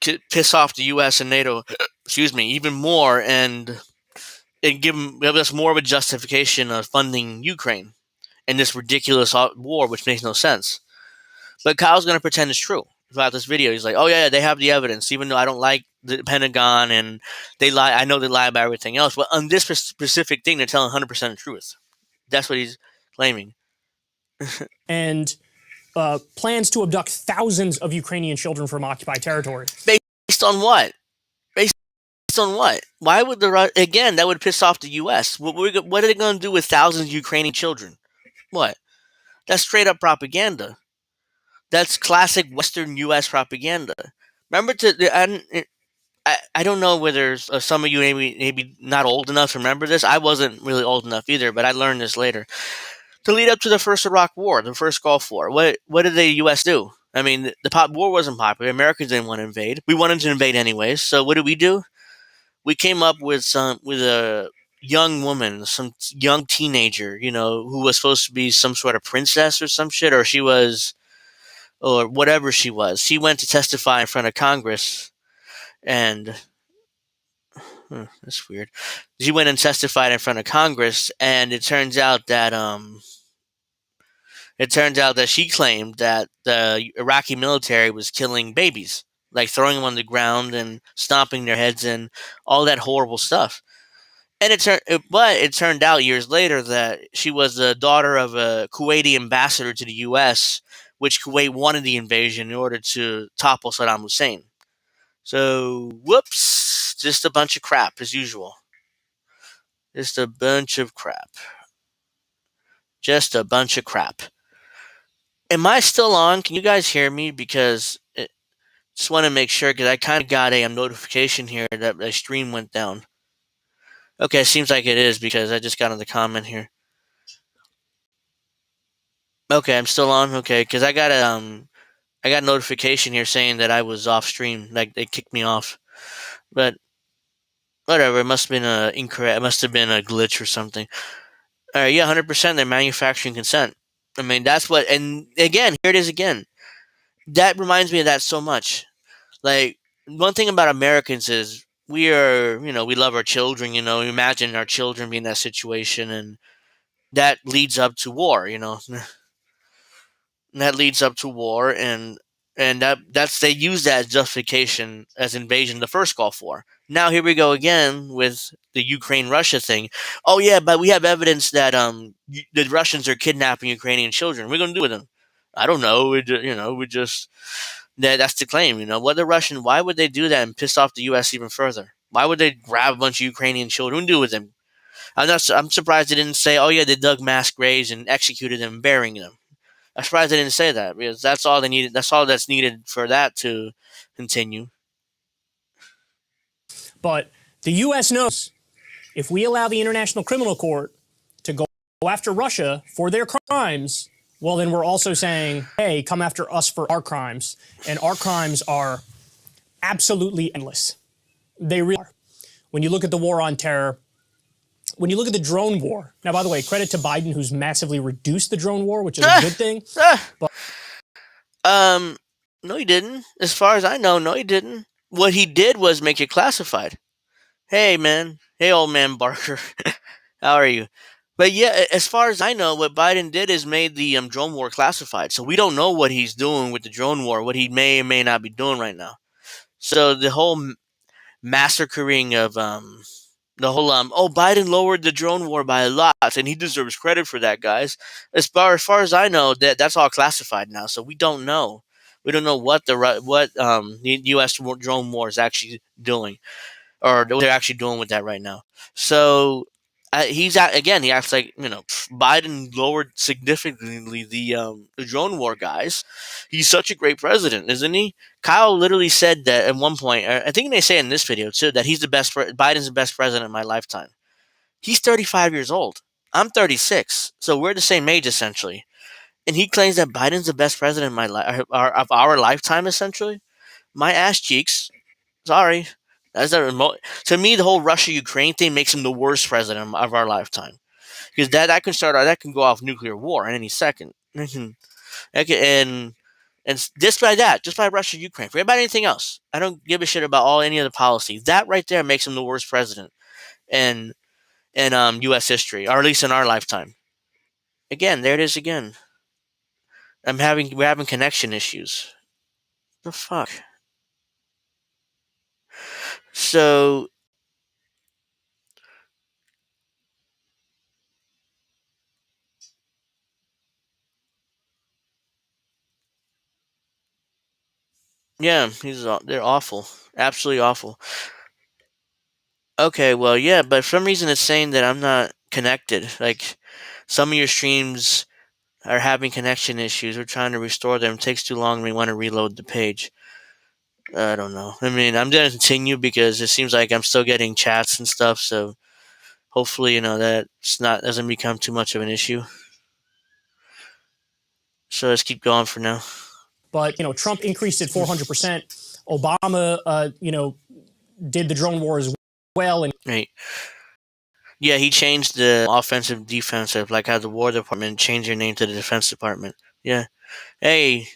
to piss off the U.S. and NATO, excuse me, even more, and give us more of a justification of funding Ukraine in this ridiculous war, which makes no sense. But Kyle's going to pretend it's true throughout this video. He's like, "Oh yeah, they have the evidence, even though I don't like the Pentagon and they lie. I know they lie about everything else, but on this specific thing, they're telling 100% the truth." That's what he's claiming. and plans to abduct thousands of Ukrainian children from occupied territory. Based on what? Based on what? Why would again? That would piss off the U.S. What are they going to do with thousands of Ukrainian children? What? That's straight up propaganda. That's classic Western U.S. propaganda. Remember I don't know whether some of you maybe not old enough to remember this. I wasn't really old enough either, but I learned this later. To lead up to the first Iraq War, the first Gulf War, what did the U.S. do? I mean, the war wasn't popular. Americans didn't want to invade. We wanted to invade anyways. So what did we do? We came up with a young woman, some young teenager, who was supposed to be some sort of princess or some shit, or she was, or whatever she was. She went to testify in front of Congress, and that's weird. She went and testified in front of Congress, and it turns out that she claimed that the Iraqi military was killing babies, like throwing them on the ground and stomping their heads and all that horrible stuff. And it turned out years later that she was the daughter of a Kuwaiti ambassador to the U.S., which Kuwait wanted the invasion in order to topple Saddam Hussein. So, whoops, just a bunch of crap as usual. Just a bunch of crap. Just a bunch of crap. Am I still on? Can you guys hear me? Because just want to make sure, because I kind of got a notification here that my stream went down. Okay, seems like it is because I just got on the comment here. Okay, I'm still on. Okay, because I got a notification here saying that I was off stream, like they kicked me off. But whatever, it must have been incorrect. It must have been a glitch or something. All right, yeah, 100%. They're manufacturing consent. I mean, that's what. And again, here it is again. That reminds me of that so much. Like, one thing about Americans is we are, we love our children. Imagine our children being in that situation, and that leads up to war. And that leads up to war, and that's they use that as justification as invasion the first Gulf War. Now here we go again with the Ukraine-Russia thing. Oh yeah, but we have evidence that the Russians are kidnapping Ukrainian children. What are we gonna do with them? I don't know. We just That's the claim. What the Russian? Why would they do that and piss off the U.S. even further? Why would they grab a bunch of Ukrainian children and do with them? I'm surprised they didn't say, "Oh yeah, they dug mass graves and executed them, burying them." I'm surprised they didn't say that, because that's all they needed. That's all that's needed for that to continue. But the U.S. knows if we allow the International Criminal Court to go after Russia for their crimes, well, then we're also saying, hey, come after us for our crimes. And our crimes are absolutely endless. They really are. When you look at the war on terror, when you look at the drone war, now, by the way, credit to Biden, who's massively reduced the drone war, which is a good thing. But No, he didn't. As far as I know, no, he didn't. What he did was make it classified. Hey, man. Hey, old man Barker. How are you? But yeah, as far as I know, what Biden did is made the drone war classified. So we don't know what he's doing with the drone war, what he may or may not be doing right now. So the whole massacring of the whole Biden lowered the drone war by a lot and he deserves credit for that, guys. As far as I know, that's all classified now. So we don't know. We don't know what the U.S. drone war is actually doing, or what they're actually doing with that right now. So again. He acts like Biden lowered significantly the drone war, guys. He's such a great president, isn't he? Kyle literally said that at one point. I think they say in this video too that he's the best. Biden's the best president in my lifetime. He's 35 years old. I'm 36, so we're the same age essentially. And he claims that Biden's the best president in my of our lifetime essentially. My ass cheeks. Sorry. That's a remote. To me, the whole Russia-Ukraine thing makes him the worst president of our lifetime, because that can go off nuclear war in any second. And just by that, just by Russia-Ukraine, forget about anything else. I don't give a shit about any other policy. That right there makes him the worst president in U.S. history, or at least in our lifetime. Again, there it is again. We're having connection issues. The fuck. So yeah, they're awful, absolutely awful. Okay, well, yeah, but for some reason it's saying that I'm not connected. Like, some of your streams are having connection issues. We're trying to restore them. It takes too long. We want to reload the page. I don't know. I mean, I'm gonna continue because it seems like I'm still getting chats and stuff. So hopefully, that doesn't become too much of an issue. So let's keep going for now. But Trump increased it 400%. Obama, did the drone war as well, and Right. Yeah, he changed the offensive, defensive, like how the War Department changed their name to the Defense Department. Yeah. Hey,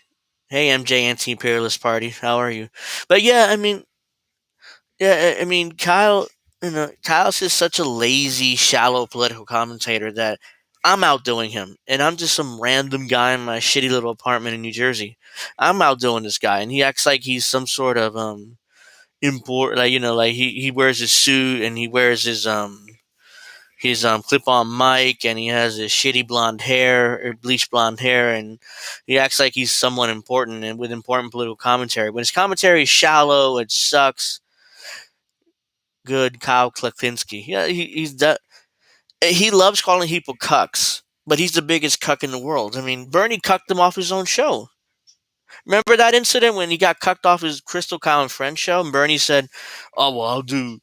MJ, Anti-Imperialist Party. How are you? But yeah, Kyle. Kyle's just such a lazy, shallow political commentator that I'm outdoing him, and I'm just some random guy in my shitty little apartment in New Jersey. I'm outdoing this guy, and he acts like he's some sort of import, like he wears his suit and he wears his clip-on mic, and he has his shitty blonde hair or bleached blonde hair, and he acts like he's someone important and with important political commentary. When his commentary is shallow, it sucks. Good, Kyle Kulinski. Yeah, he loves calling people cucks, but he's the biggest cuck in the world. I mean, Bernie cucked him off his own show. Remember that incident when he got cucked off his Crystal Kyle and Friends show, and Bernie said, "Oh well, I'll do."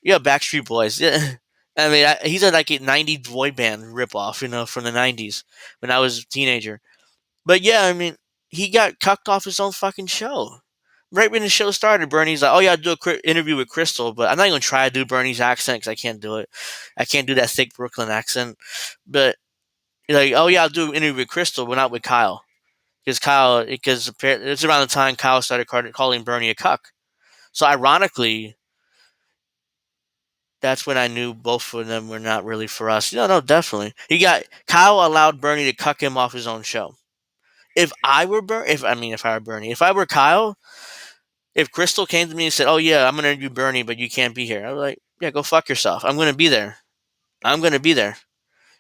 Yeah, Backstreet Boys. Yeah. I mean, he's a 90s boy band ripoff, from the 90s when I was a teenager. But yeah, he got cucked off his own fucking show. Right when the show started, Bernie's like, "Oh yeah, I'll do a interview with Crystal," but I'm not even gonna try to do Bernie's accent because I can't do it. I can't do that thick Brooklyn accent. But like, "Oh yeah, I'll do an interview with Crystal, but not with Kyle," because it's around the time Kyle started calling Bernie a cuck. So ironically, that's when I knew both of them were not really for us. No, definitely. Kyle allowed Bernie to cuck him off his own show. If I were Bernie, if I were Kyle, if Crystal came to me and said, "Oh yeah, I'm gonna interview Bernie, but you can't be here," I was like, "Yeah, go fuck yourself. I'm gonna be there. I'm gonna be there.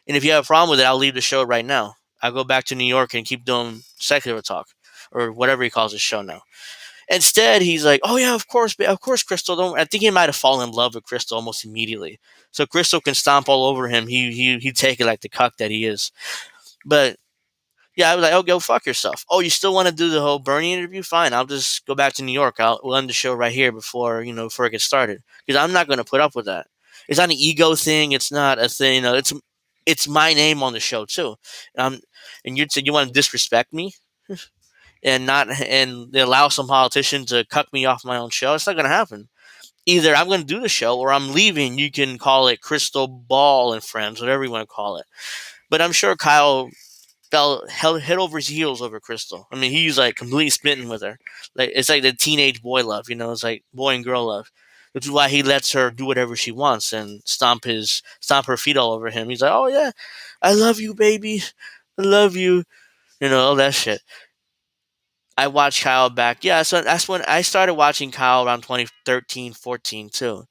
And if you have a problem with it, I'll leave the show right now. I'll go back to New York and keep doing secular talk. or whatever he calls his show now. Instead, he's like, "Oh yeah, of course, Crystal." Don't. I think he might have fallen in love with Crystal almost immediately. So Crystal can stomp all over him. He'd take it like the cuck that he is. But yeah, I was like, "Oh, go fuck yourself." Oh, you still want to do the whole Bernie interview? Fine, I'll just go back to New York. We'll end the show right here before it gets started, because I'm not going to put up with that. It's not an ego thing. It's not a thing. It's my name on the show too. And you said you want to disrespect me and allow some politician to cut me off my own show. It's not going to happen. Either I'm going to do the show or I'm leaving. You can call it Crystal Ball and Friends, whatever you want to call it. But I'm sure Kyle head over his heels over Crystal. I mean, he's like completely smitten with her. Like it's like the teenage boy love, It's like boy and girl love. Which is why he lets her do whatever she wants and stomp her feet all over him. He's like, "Oh yeah, I love you, baby, I love you," all that shit. I watched Kyle back. Yeah, so that's when I started watching Kyle around 2013, 14 too.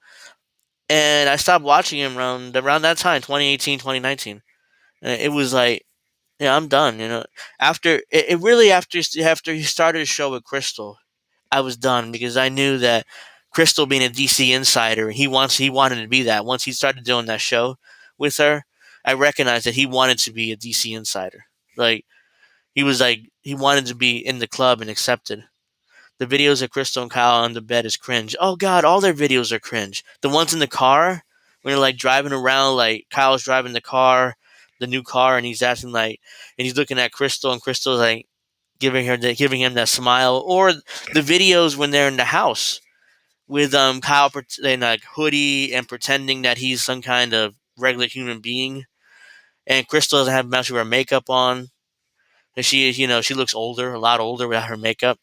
And I stopped watching him around that time, 2018, 2019. And it was like, yeah, I'm done. After it really after he started his show with Crystal, I was done because I knew that Crystal being a DC insider, he wanted to be that. Once he started doing that show with her, I recognized that he wanted to be a DC insider. Like he wanted to be in the club and accepted. The videos of Crystal and Kyle on the bed is cringe. Oh God, all their videos are cringe. The ones in the car when they're like driving around, like Kyle's driving the car, the new car, and he's acting like, and he's looking at Crystal, and Crystal's like giving him that smile. Or the videos when they're in the house with Kyle in like hoodie and pretending that he's some kind of regular human being, and Crystal doesn't have much of her makeup on, and she looks older, a lot older without her makeup.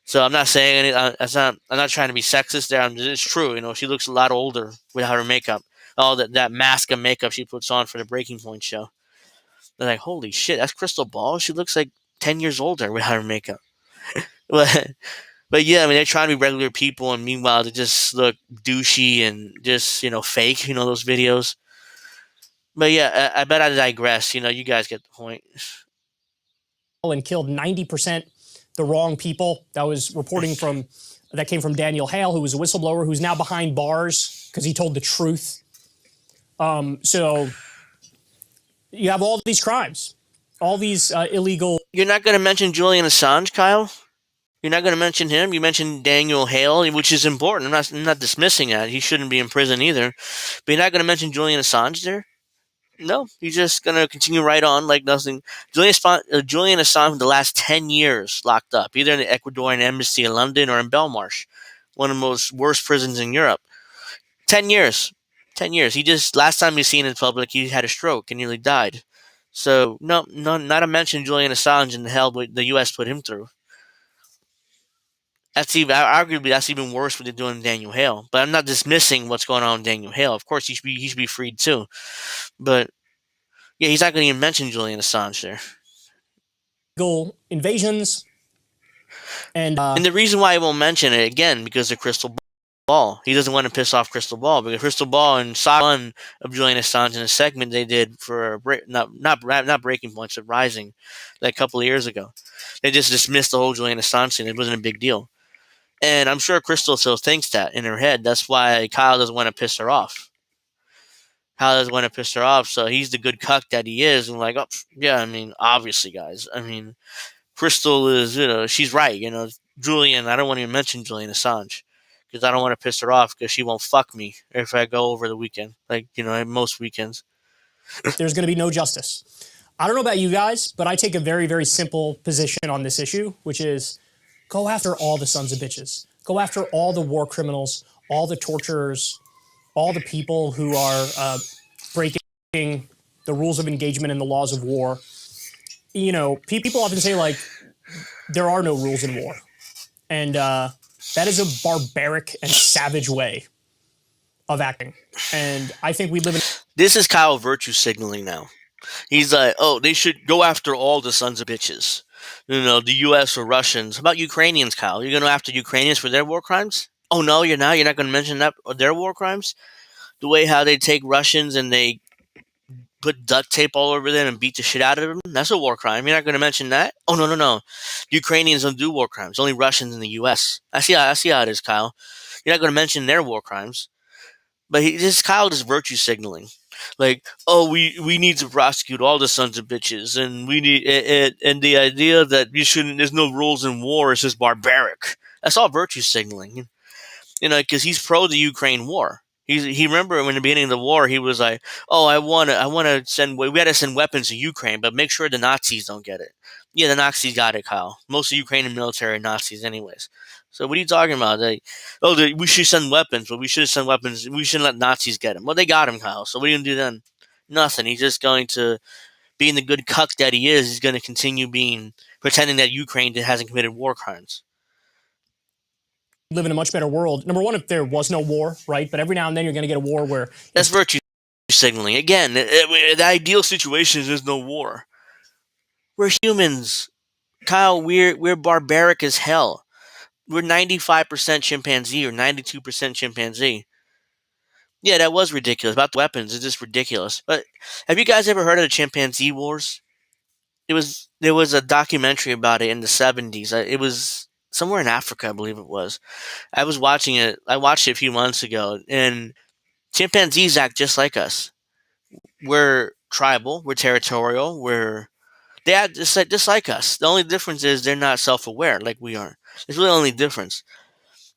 So I'm not saying I'm not trying to be sexist there. It's true. She looks a lot older without her makeup. All that mask of makeup she puts on for the Breaking Point show. They're like, holy shit, that's Crystal Ball. She looks like 10 years older without her makeup. but yeah, I mean, they're trying to be regular people, and meanwhile they just look douchey and just fake. Those videos. But yeah, I bet I digress. You guys get the point. And killed 90% the wrong people. That came from Daniel Hale, who was a whistleblower, who's now behind bars because he told the truth. So you have all these crimes, all these illegal. You're not going to mention Julian Assange, Kyle? You're not going to mention him? You mentioned Daniel Hale, which is important. I'm not dismissing that. He shouldn't be in prison either. But you're not going to mention Julian Assange there? No, he's just going to continue right on like nothing. Julian Assange for the last 10 years locked up, either in the Ecuadorian embassy in London or in Belmarsh, one of the most worst prisons in Europe. 10 years. 10 years. Last time you seen in public, he had a stroke and nearly died. So, no, not to mention Julian Assange and the hell the U.S. put him through. Arguably, that's even worse what they're doing to Daniel Hale. But I'm not dismissing what's going on with Daniel Hale. Of course, he should be freed too. But yeah, he's not going to even mention Julian Assange there. Illegal invasions. And the reason why he won't mention it, again, because of Crystal Ball. He doesn't want to piss off Crystal Ball, because Crystal Ball and Saga of Julian Assange in a segment they did for not Breaking Points, but Rising, like a couple of years ago. They just dismissed the whole Julian Assange thing. It wasn't a big deal. And I'm sure Crystal still thinks that in her head. That's why Kyle doesn't want to piss her off. Kyle doesn't want to piss her off, so he's the good cuck that he is. And like, oh, yeah, I mean, obviously, guys. I mean, Crystal is, she's right. Julian, I don't want to even mention Julian Assange, because I don't want to piss her off, because she won't fuck me if I go over the weekend, like, most weekends. There's going to be no justice. I don't know about you guys, but I take a very, very simple position on this issue, which is go after all the sons of bitches. Go after all the war criminals, all the torturers, all the people who are breaking the rules of engagement and the laws of war. People often say, like, there are no rules in war. And that is a barbaric and savage way of acting. And I think we live in... This is Kyle virtue signaling now. He's like, oh, they should go after all the sons of bitches. The U.S. or Russians. How about Ukrainians, Kyle? You're going to go after Ukrainians for their war crimes? Oh, no, you're not? You're not going to mention that their war crimes? The way how they take Russians and they put duct tape all over them and beat the shit out of them? That's a war crime. You're not going to mention that? Oh, no, no, no. Ukrainians don't do war crimes. Only Russians in the U.S. I see how it is, Kyle. You're not going to mention their war crimes. But Kyle is virtue signaling. Like, oh, we need to prosecute all the sons of bitches, and we need and the idea that you shouldn't. There's no rules in war. It's just barbaric. That's all virtue signaling. Because he's pro the Ukraine war. He remember in the beginning of the war, he was like, "Oh, I want to send. We got to send weapons to Ukraine, but make sure the Nazis don't get it." Yeah, the Nazis got it, Kyle. Most of the Ukrainian military are Nazis, anyways. So what are you talking about? We should send weapons, but we shouldn't send weapons. We shouldn't let Nazis get them. Well, they got him, Kyle. So what are you gonna do then? Nothing. He's just going to, being the good cuck that he is, he's going to continue pretending that Ukraine hasn't committed war crimes. Live in a much better world. Number one, if there was no war, right? But every now and then you're going to get a war where that's virtue signaling. Again, the ideal situation is there's no war. We're humans, Kyle. We're barbaric as hell. We're 95% chimpanzee or 92% chimpanzee. Yeah, that was ridiculous. About the weapons, it's just ridiculous. But have you guys ever heard of the chimpanzee wars? There was a documentary about it in the 70s. It was somewhere in Africa, I believe it was. I was watching it. I watched it a few months ago, and chimpanzees act just like us. We're tribal. We're territorial. They act just like us. The only difference is they're not self-aware like we are. It's really the only difference.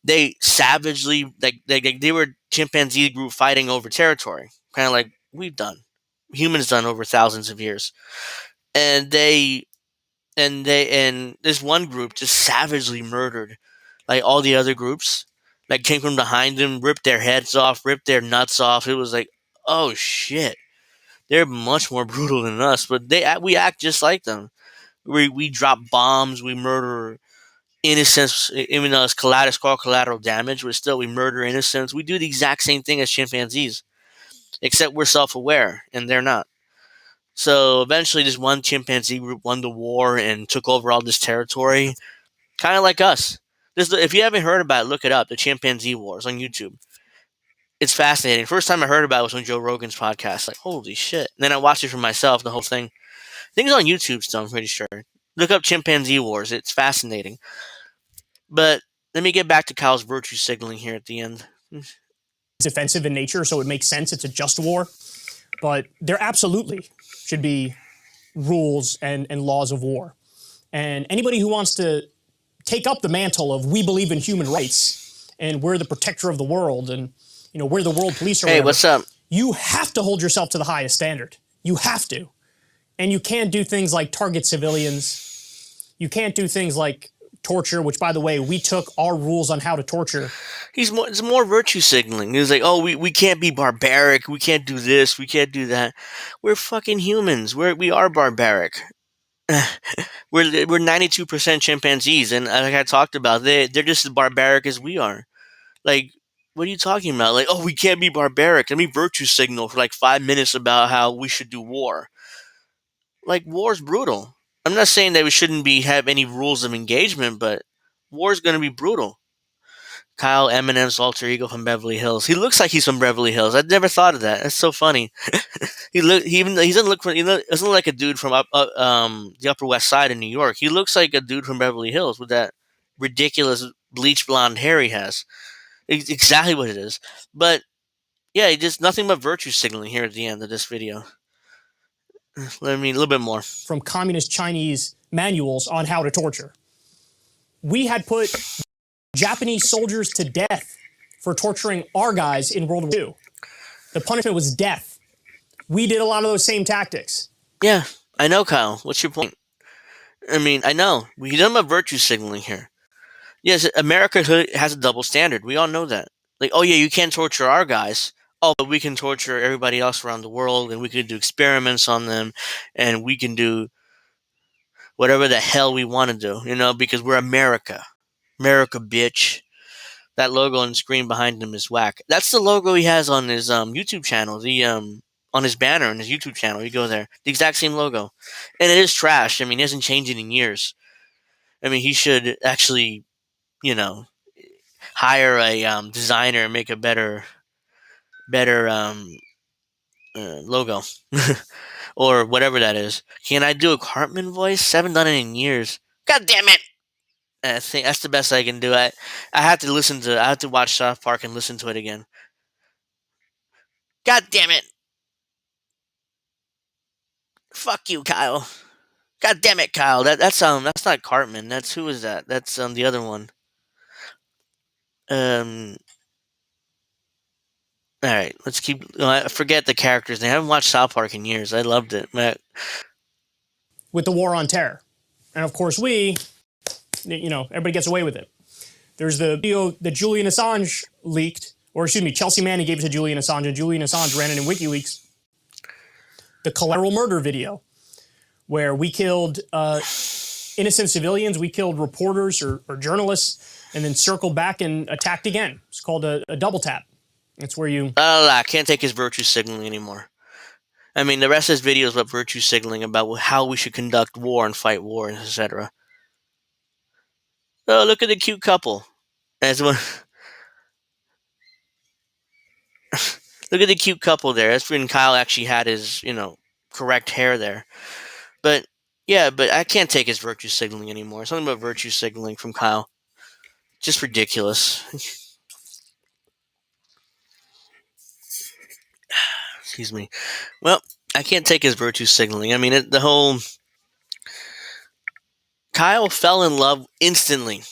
They savagely they were chimpanzee group fighting over territory, kind of like we've done, humans done over thousands of years, and and this one group just savagely murdered like all the other groups, like came from behind them, ripped their heads off, ripped their nuts off. It was like, oh shit, they're much more brutal than us, but we act just like them. We drop bombs, we murder innocents, even though it's called collateral damage, but still we murder innocents. We do the exact same thing as chimpanzees, except we're self-aware and they're not. So eventually, this one chimpanzee group won the war and took over all this territory, kind of like us. If you haven't heard about it, look it up. The Chimpanzee Wars on YouTube. It's fascinating. First time I heard about it was on Joe Rogan's podcast. Like, holy shit! And then I watched it for myself, the whole thing. I think it's on YouTube still. I'm pretty sure. Look up Chimpanzee Wars. It's fascinating. But let me get back to Kyle's virtue signaling here at the end. It's offensive in nature, so it makes sense. It's a just war. But there absolutely should be rules and laws of war. And anybody who wants to take up the mantle of we believe in human rights and we're the protector of the world and we're the world police or whatever, what's up? You have to hold yourself to the highest standard. You have to. And you can't do things like target civilians. You can't do things like torture, which, by the way, we took our rules on how to torture. It's more virtue signaling. He's like, oh, we can't be barbaric. We can't do this. We can't do that. We're fucking humans. We are barbaric. we're 92% chimpanzees, and like I talked about, they're just as barbaric as we are. Like, what are you talking about? Like, oh, we can't be barbaric. Let me virtue signal for like 5 minutes about how we should do war. Like, war's brutal. I'm not saying that we shouldn't have any rules of engagement, but war's going to be brutal. Kyle, Eminem's alter ego from Beverly Hills. He looks like he's from Beverly Hills. I'd never thought of that. That's so funny. He doesn't look like a dude from the Upper West Side in New York. He looks like a dude from Beverly Hills with that ridiculous bleach blonde hair he has. It's exactly what it is. But yeah, just nothing but virtue signaling here at the end of this video. Let me a little bit more. From communist Chinese manuals on how to torture. We had put Japanese soldiers to death for torturing our guys in World War II. The punishment was death. We did a lot of those same tactics. Yeah, I know, Kyle. What's your point? I mean, I know. We done about virtue signaling here. Yes, America has a double standard. We all know that. Like, oh yeah, you can't torture our guys. Oh, but we can torture everybody else around the world, and we can do experiments on them, and we can do whatever the hell we want to do, because we're America. America, bitch. That logo on the screen behind him is whack. That's the logo he has on his YouTube channel. On his banner on his YouTube channel. You go there. The exact same logo. And it is trash. I mean, he hasn't changed it in years. I mean, he should actually, hire a designer and make a better logo or whatever that is. Can I do a Cartman voice? I haven't done it in years. God damn it! I think that's the best I can do. I have to listen to. I have to watch South Park and listen to it again. God damn it! Fuck you, Kyle. God damn it, Kyle. That's not Cartman. That's who is that? That's the other one. Um. All right, let's keep. Forget the characters. I haven't watched South Park in years. I loved it. with the war on terror. And of course, everybody gets away with it. There's the video that Julian Assange leaked, or excuse me, Chelsea Manning gave it to Julian Assange, and Julian Assange ran it in WikiLeaks. The collateral murder video, where we killed innocent civilians, we killed reporters or journalists, and then circled back and attacked again. It's called a double tap. It's where you. I can't take his virtue signaling anymore. I mean, the rest of his videos about virtue signaling, about how we should conduct war and fight war, etc. Oh, look at the cute couple. As one, look at the cute couple there. That's when Kyle actually had his, correct hair there. But yeah, but I can't take his virtue signaling anymore. Something about virtue signaling from Kyle, just ridiculous. Excuse me. Well, I can't take his virtue signaling. I mean, the whole Kyle fell in love instantly.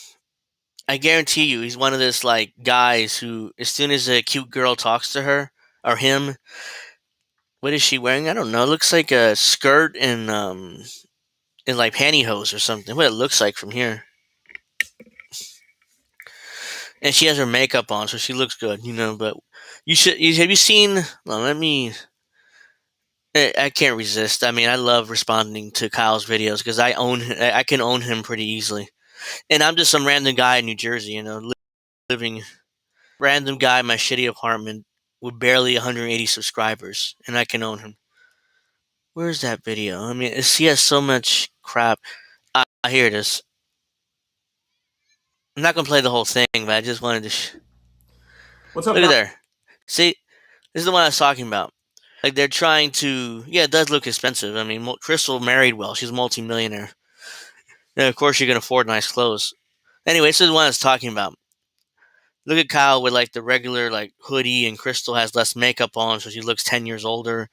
I guarantee you, he's one of those like guys who, as soon as a cute girl talks to her or him, what is she wearing? I don't know. It looks like a skirt and like pantyhose or something. What it looks like from here. And she has her makeup on, so she looks good, But have you seen? Well, let me. I can't resist. I mean, I love responding to Kyle's videos because I can own him pretty easily. And I'm just some random guy in New Jersey, living random guy in my shitty apartment with barely 180 subscribers, and I can own him. Where's that video? I mean, he has so much crap. Here it is. I'm not gonna play the whole thing, but I just wanted to. What's up, Look at there. See, this is the one I was talking about. Like they're trying to. Yeah, it does look expensive. I mean, Crystal married well. She's a multimillionaire. And of course, she can afford nice clothes. Anyway, this is the one I was talking about. Look at Kyle with like the regular like hoodie, and Crystal has less makeup on, so she looks 10 years older.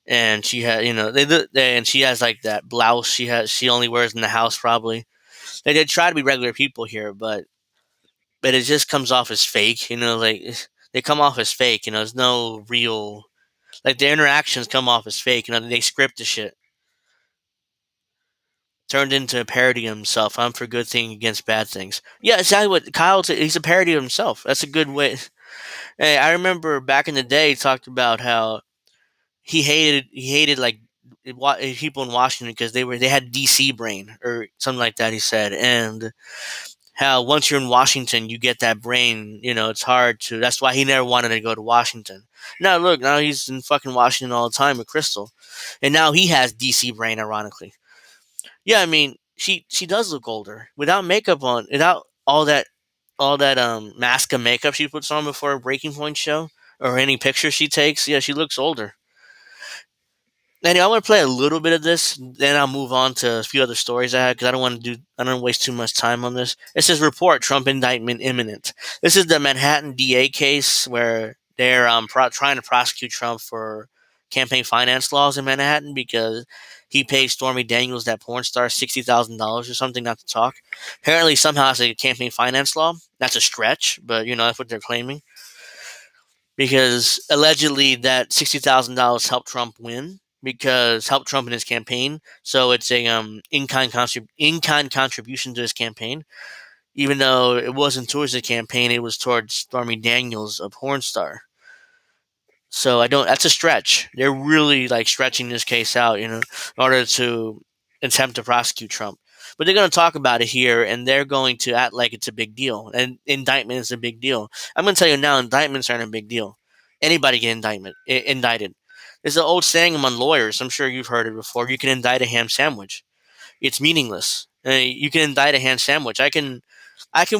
And she had, and she has like that blouse she only wears in the house probably. They try to be regular people here, but it just comes off as fake. Like they come off as fake. There's no real, like their interactions come off as fake. They script the shit. Turned into a parody of himself. I'm for good thing against bad things. Yeah, exactly what he's a parody of himself. That's a good way. Hey, I remember back in the day he talked about how he hated like people in Washington because they had DC brain or something like that. He said, and how once you're in Washington, you get that brain. It's hard to. That's why he never wanted to go to Washington. Now look, now he's in fucking Washington all the time with Crystal, and now he has DC brain. Ironically, yeah. I mean, she does look older without makeup on, without all that mask of makeup she puts on before a Breaking Point show or any picture she takes. Yeah, she looks older. Anyway, I want to play a little bit of this, then I'll move on to a few other stories I had because I don't want to waste too much time on this. It says report Trump indictment imminent. This is the Manhattan DA case where they're trying to prosecute Trump for campaign finance laws in Manhattan because he paid Stormy Daniels, that porn star, $60,000 or something not to talk. Apparently, somehow it's a campaign finance law. That's a stretch, but that's what they're claiming because allegedly that $60,000 helped Trump win because helped Trump in his campaign. So it's a in-kind contribution to his campaign, even though it wasn't towards the campaign, it was towards Stormy Daniels, a porn star. So that's a stretch. They're really like stretching this case out, in order to attempt to prosecute Trump. But they're going to talk about it here, and they're going to act like it's a big deal. And indictment is a big deal. I'm going to tell you now, indictments aren't a big deal. Anybody get indicted. There's an old saying among lawyers. I'm sure you've heard it before. You can indict a ham sandwich. It's meaningless. You can indict a ham sandwich. I can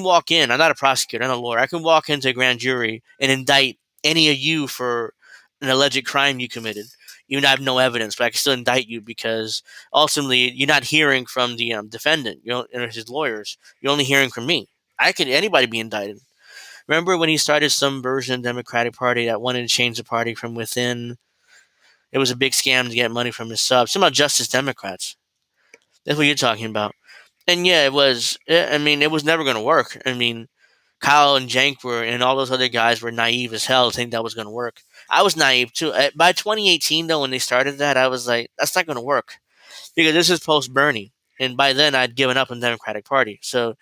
walk in. I'm not a prosecutor. I'm a lawyer. I can walk into a grand jury and indict any of you for an alleged crime you committed. Even though I have no evidence, but I can still indict you because ultimately you're not hearing from the defendant, or his lawyers. You're only hearing from me. Anybody be indicted. Remember when he started some version of the Democratic Party that wanted to change the party from within? It was a big scam to get money from his subs. Somehow Justice Democrats. That's what you're talking about. And yeah, it was. I mean, it was never going to work. I mean, Kyle and Jank and all those other guys were naive as hell to think that was going to work. I was naive too. By 2018, though, when they started that, I was like, that's not going to work because this is post Bernie, and by then I'd given up on the Democratic Party. So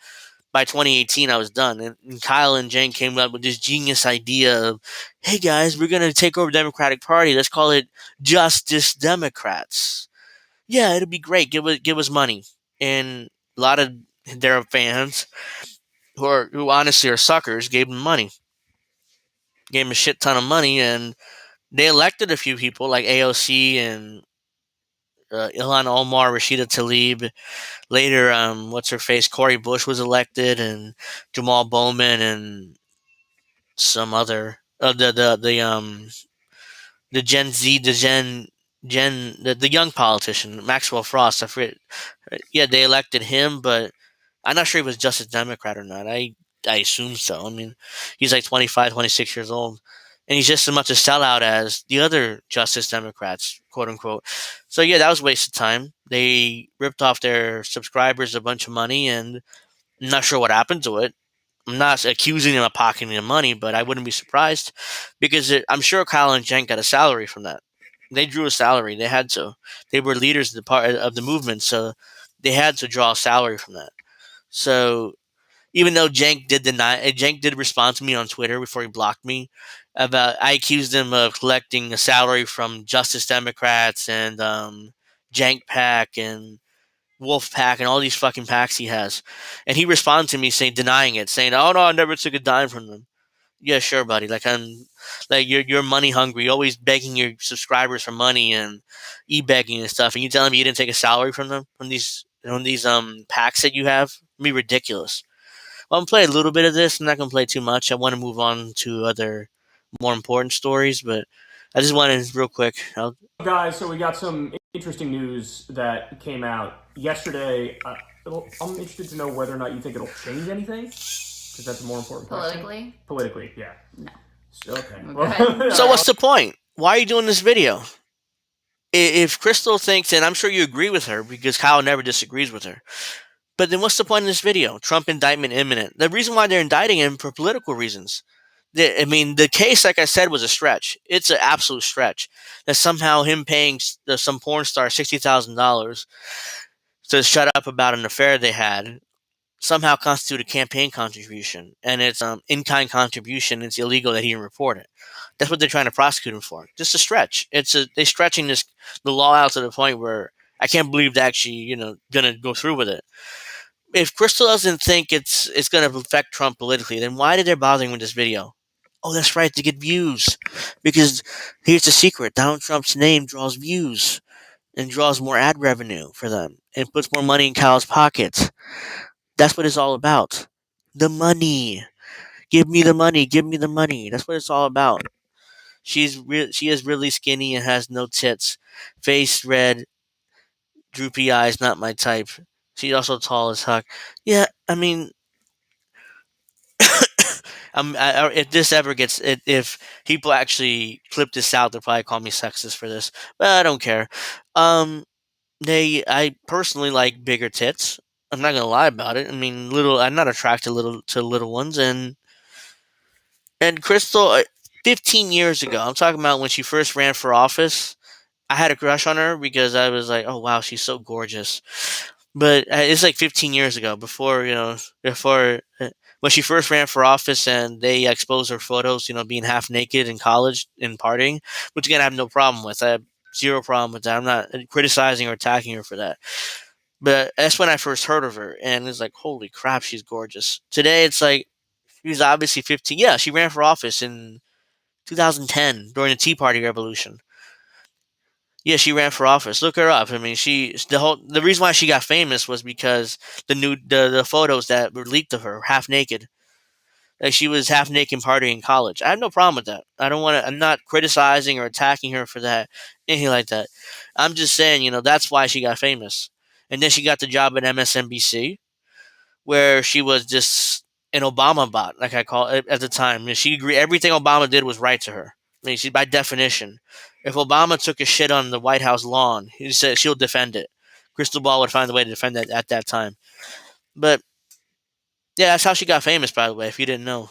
by 2018, I was done. And Kyle and Jank came up with this genius idea of, hey guys, we're going to take over the Democratic Party. Let's call it Justice Democrats. Yeah, it'll be great. Give us money. And a lot of their fans who honestly are suckers gave them money. Gave them a shit ton of money, and they elected a few people like AOC and Ilhan Omar, Rashida Tlaib. Later, what's her face? Cori Bush was elected, and Jamal Bowman, and some other the Gen Z, the young politician Maxwell Frost. I forget. Yeah, they elected him, but I'm not sure he was Justice Democrat or not. I assume so. I mean, he's like 25, 26 years old, and he's just as much a sellout as the other Justice Democrats, quote unquote. So yeah, that was a waste of time. They ripped off their subscribers a bunch of money, and I'm not sure what happened to it. I'm not accusing them of pocketing the money, but I wouldn't be surprised because I'm sure Kyle and Jen got a salary from that. They drew a salary. They had to. They were leaders of the movement, so they had to draw a salary from that. So even though Jank did respond to me on Twitter before he blocked me about I accused him of collecting a salary from Justice Democrats and Jank Pack and Wolf Pack and all these fucking packs he has, and he responded to me saying denying it, saying, "Oh no, I never took a dime from them." Yeah, sure, buddy. You're money hungry, you're always begging your subscribers for money and e-begging and stuff, and you telling me you didn't take a salary from them from these packs that you have? It'd be ridiculous. Well, I'm gonna play a little bit of this. I'm not gonna play too much. I want to move on to other more important stories, but I just wanted real quick. Guys, so we got some interesting news that came out yesterday. I'm interested to know whether or not you think it'll change anything, because that's a more important question. Politically, yeah. No. Okay. Okay. So what's the point? Why are you doing this video? If Crystal thinks, and I'm sure you agree with her because Kyle never disagrees with her, but then what's the point in this video? Trump indictment imminent. The reason why they're indicting him for political reasons. I mean, the case, like I said, was a stretch. It's an absolute stretch. That somehow him paying some porn star $60,000 to shut up about an affair they had somehow constitute a campaign contribution, and it's in-kind contribution. It's illegal that he didn't report it. That's what they're trying to prosecute him for. Just a stretch. They're stretching the law out to the point where I can't believe they're actually gonna go through with it. If Crystal doesn't think it's gonna affect Trump politically, then why did they bothering with this video? Oh, that's right, to get views. Because here's the secret: Donald Trump's name draws views and draws more ad revenue for them and puts more money in Kyle's pockets. That's what it's all about. The money. Give me the money. Give me the money. That's what it's all about. She is really skinny and has no tits. Face red, droopy eyes, not my type. She's also tall as fuck. Yeah, I mean, if this ever gets, if people actually clip this out, they'll probably call me sexist for this, but I don't care. Um, I personally like bigger tits. I'm not gonna lie about it. I mean, I'm not attracted to little ones, and Crystal, 15 years ago, I'm talking about when she first ran for office. I had a crush on her because I was like, oh wow, she's so gorgeous. But it's like 15 years ago, before when she first ran for office and they exposed her photos, being half naked in college and partying, which again I have no problem with. I have zero problem with that. I'm not criticizing or attacking her for that. But that's when I first heard of her, and it's like, holy crap, she's gorgeous. Today, it's like she's obviously 15. Yeah, she ran for office in 2010 during the Tea Party revolution. Yeah, she ran for office. Look her up. I mean, the reason why she got famous was because the photos that were leaked of her half naked. Like she was half naked partying in college. I have no problem with that. I don't want to. I'm not criticizing or attacking her for that, anything like that. I'm just saying, that's why she got famous, and then she got the job at MSNBC, where she was just an Obama bot, like I call it at the time. She agreed everything Obama did was right to her. I mean, she by definition, if Obama took a shit on the White House lawn, he said she'll defend it. Crystal Ball would find a way to defend it at that time. But yeah, that's how she got famous, by the way, if you didn't know.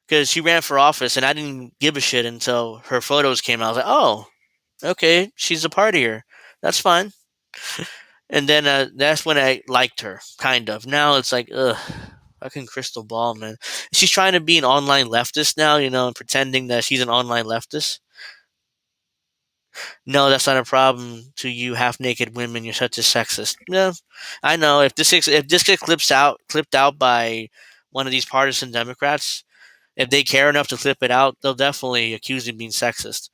Because she ran for office, and I didn't give a shit until her photos came out. I was like, oh, okay, she's a partier. That's fine. And then that's when I liked her, kind of. Now it's like, ugh, fucking Crystal Ball, man. She's trying to be an online leftist now, and pretending that she's an online leftist. No, that's not a problem to you, half-naked women. You're such a sexist. Yeah, I know. If this gets clipped out by one of these partisan Democrats, if they care enough to clip it out, they'll definitely accuse me of being sexist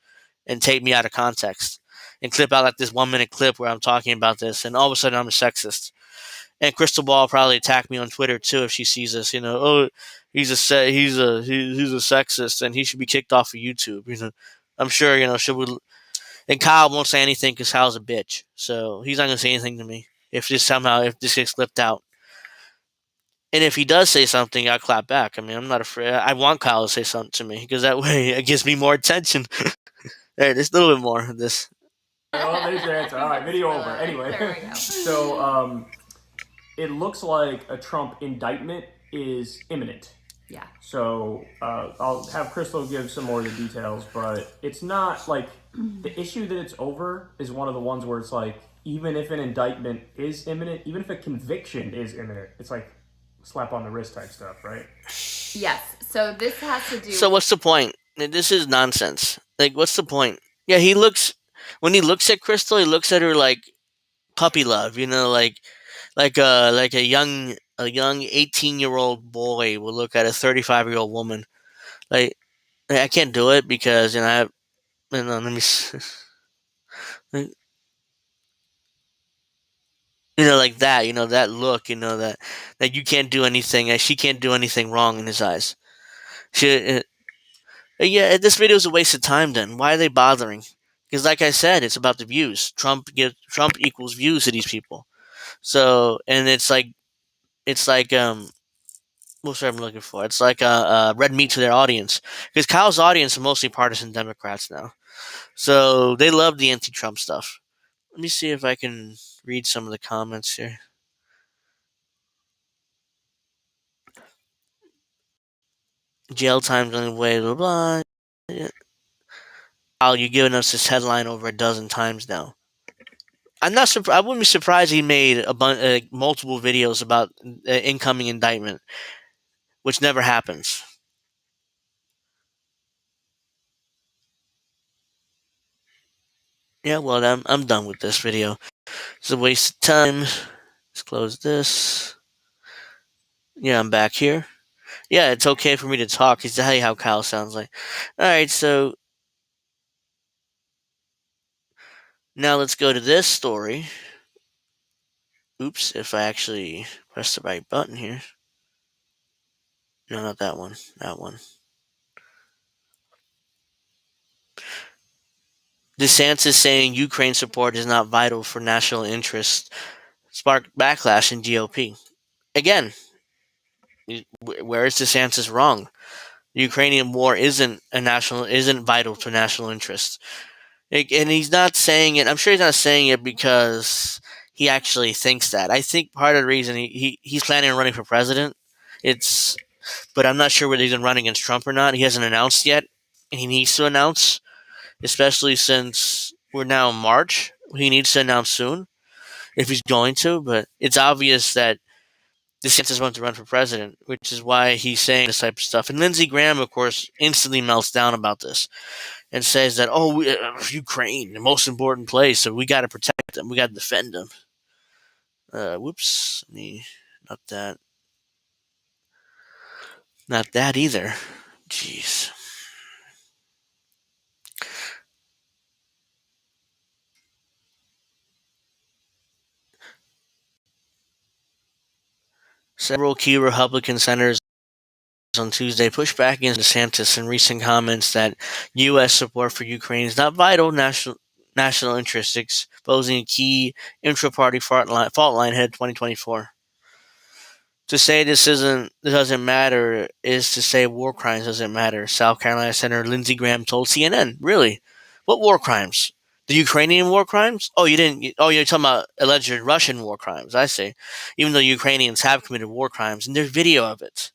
and take me out of context and clip out like this 1 minute clip where I'm talking about this, and all of a sudden I'm a sexist. And Crystal Ball will probably attack me on Twitter too if she sees this. Oh, he's a sexist and he should be kicked off of YouTube. I'm sure she would. And Kyle won't say anything because Kyle's a bitch, so he's not gonna say anything to me if this gets clipped out. And if he does say something, I'll clap back. I mean, I'm not afraid. I want Kyle to say something to me because that way it gives me more attention. There, there's a little bit more of this. Well, there's your answer. All right, video over. Anyway, so it looks like a Trump indictment is imminent. Yeah. So I'll have Crystal give some more of the details, but it's not like the issue that it's over is one of the ones where it's like, even if an indictment is imminent, even if a conviction is imminent, it's like slap on the wrist type stuff, right? Yes. So this has to do. So what's the point? This is nonsense. Like, what's the point? Yeah, when he looks at Crystal, he looks at her like puppy love. Like a young 18-year-old boy will look at a 35-year-old woman. Like, I can't do it because let me. Like, like that. That look. That you can't do anything. She can't do anything wrong in his eyes. She. Yeah, this video is a waste of time. Then why are they bothering? Because, like I said, it's about the views. Trump equals views to these people. So, and it's like what's what I'm looking for? It's like a red meat to their audience. Because Kyle's audience are mostly partisan Democrats now, so they love the anti-Trump stuff. Let me see if I can read some of the comments here. Jail time's on the way. Blah blah. Yeah. Kyle, you've given us this headline over a dozen times now. I'm not. I wouldn't be surprised he made multiple videos about incoming indictment, which never happens. Yeah, well, I'm done with this video. It's a waste of time. Let's close this. Yeah, I'm back here. Yeah, it's okay for me to talk. It's how Kyle sounds like. All right, so now let's go to this story. Oops, if I actually press the right button here. No, not that one. That one. DeSantis saying Ukraine support is not vital for national interest sparked backlash in GOP. Again, where is DeSantis wrong? The Ukrainian war isn't vital to national interest. And he's not saying it. I'm sure he's not saying it because he actually thinks that. I think part of the reason he's planning on running for president, but I'm not sure whether he's going to run against Trump or not. He hasn't announced yet, and he needs to announce, especially since we're now in March. He needs to announce soon if he's going to. But it's obvious that DeSantis wants to run for president, which is why he's saying this type of stuff. And Lindsey Graham, of course, instantly melts down about this and says that, Ukraine, the most important place, so we got to protect them, we got to defend them. Whoops, not that either. Jeez. Several key Republican senators on Tuesday pushed back against DeSantis in recent comments that U.S. support for Ukraine is not vital national interest, exposing a key intra-party fault line ahead of 2024. To say this doesn't matter is to say war crimes doesn't matter. South Carolina Senator Lindsey Graham told CNN, "Really? What war crimes? The Ukrainian war crimes? Oh, you didn't. Oh, you're talking about alleged Russian war crimes. I see. Even though Ukrainians have committed war crimes, and there's video of it."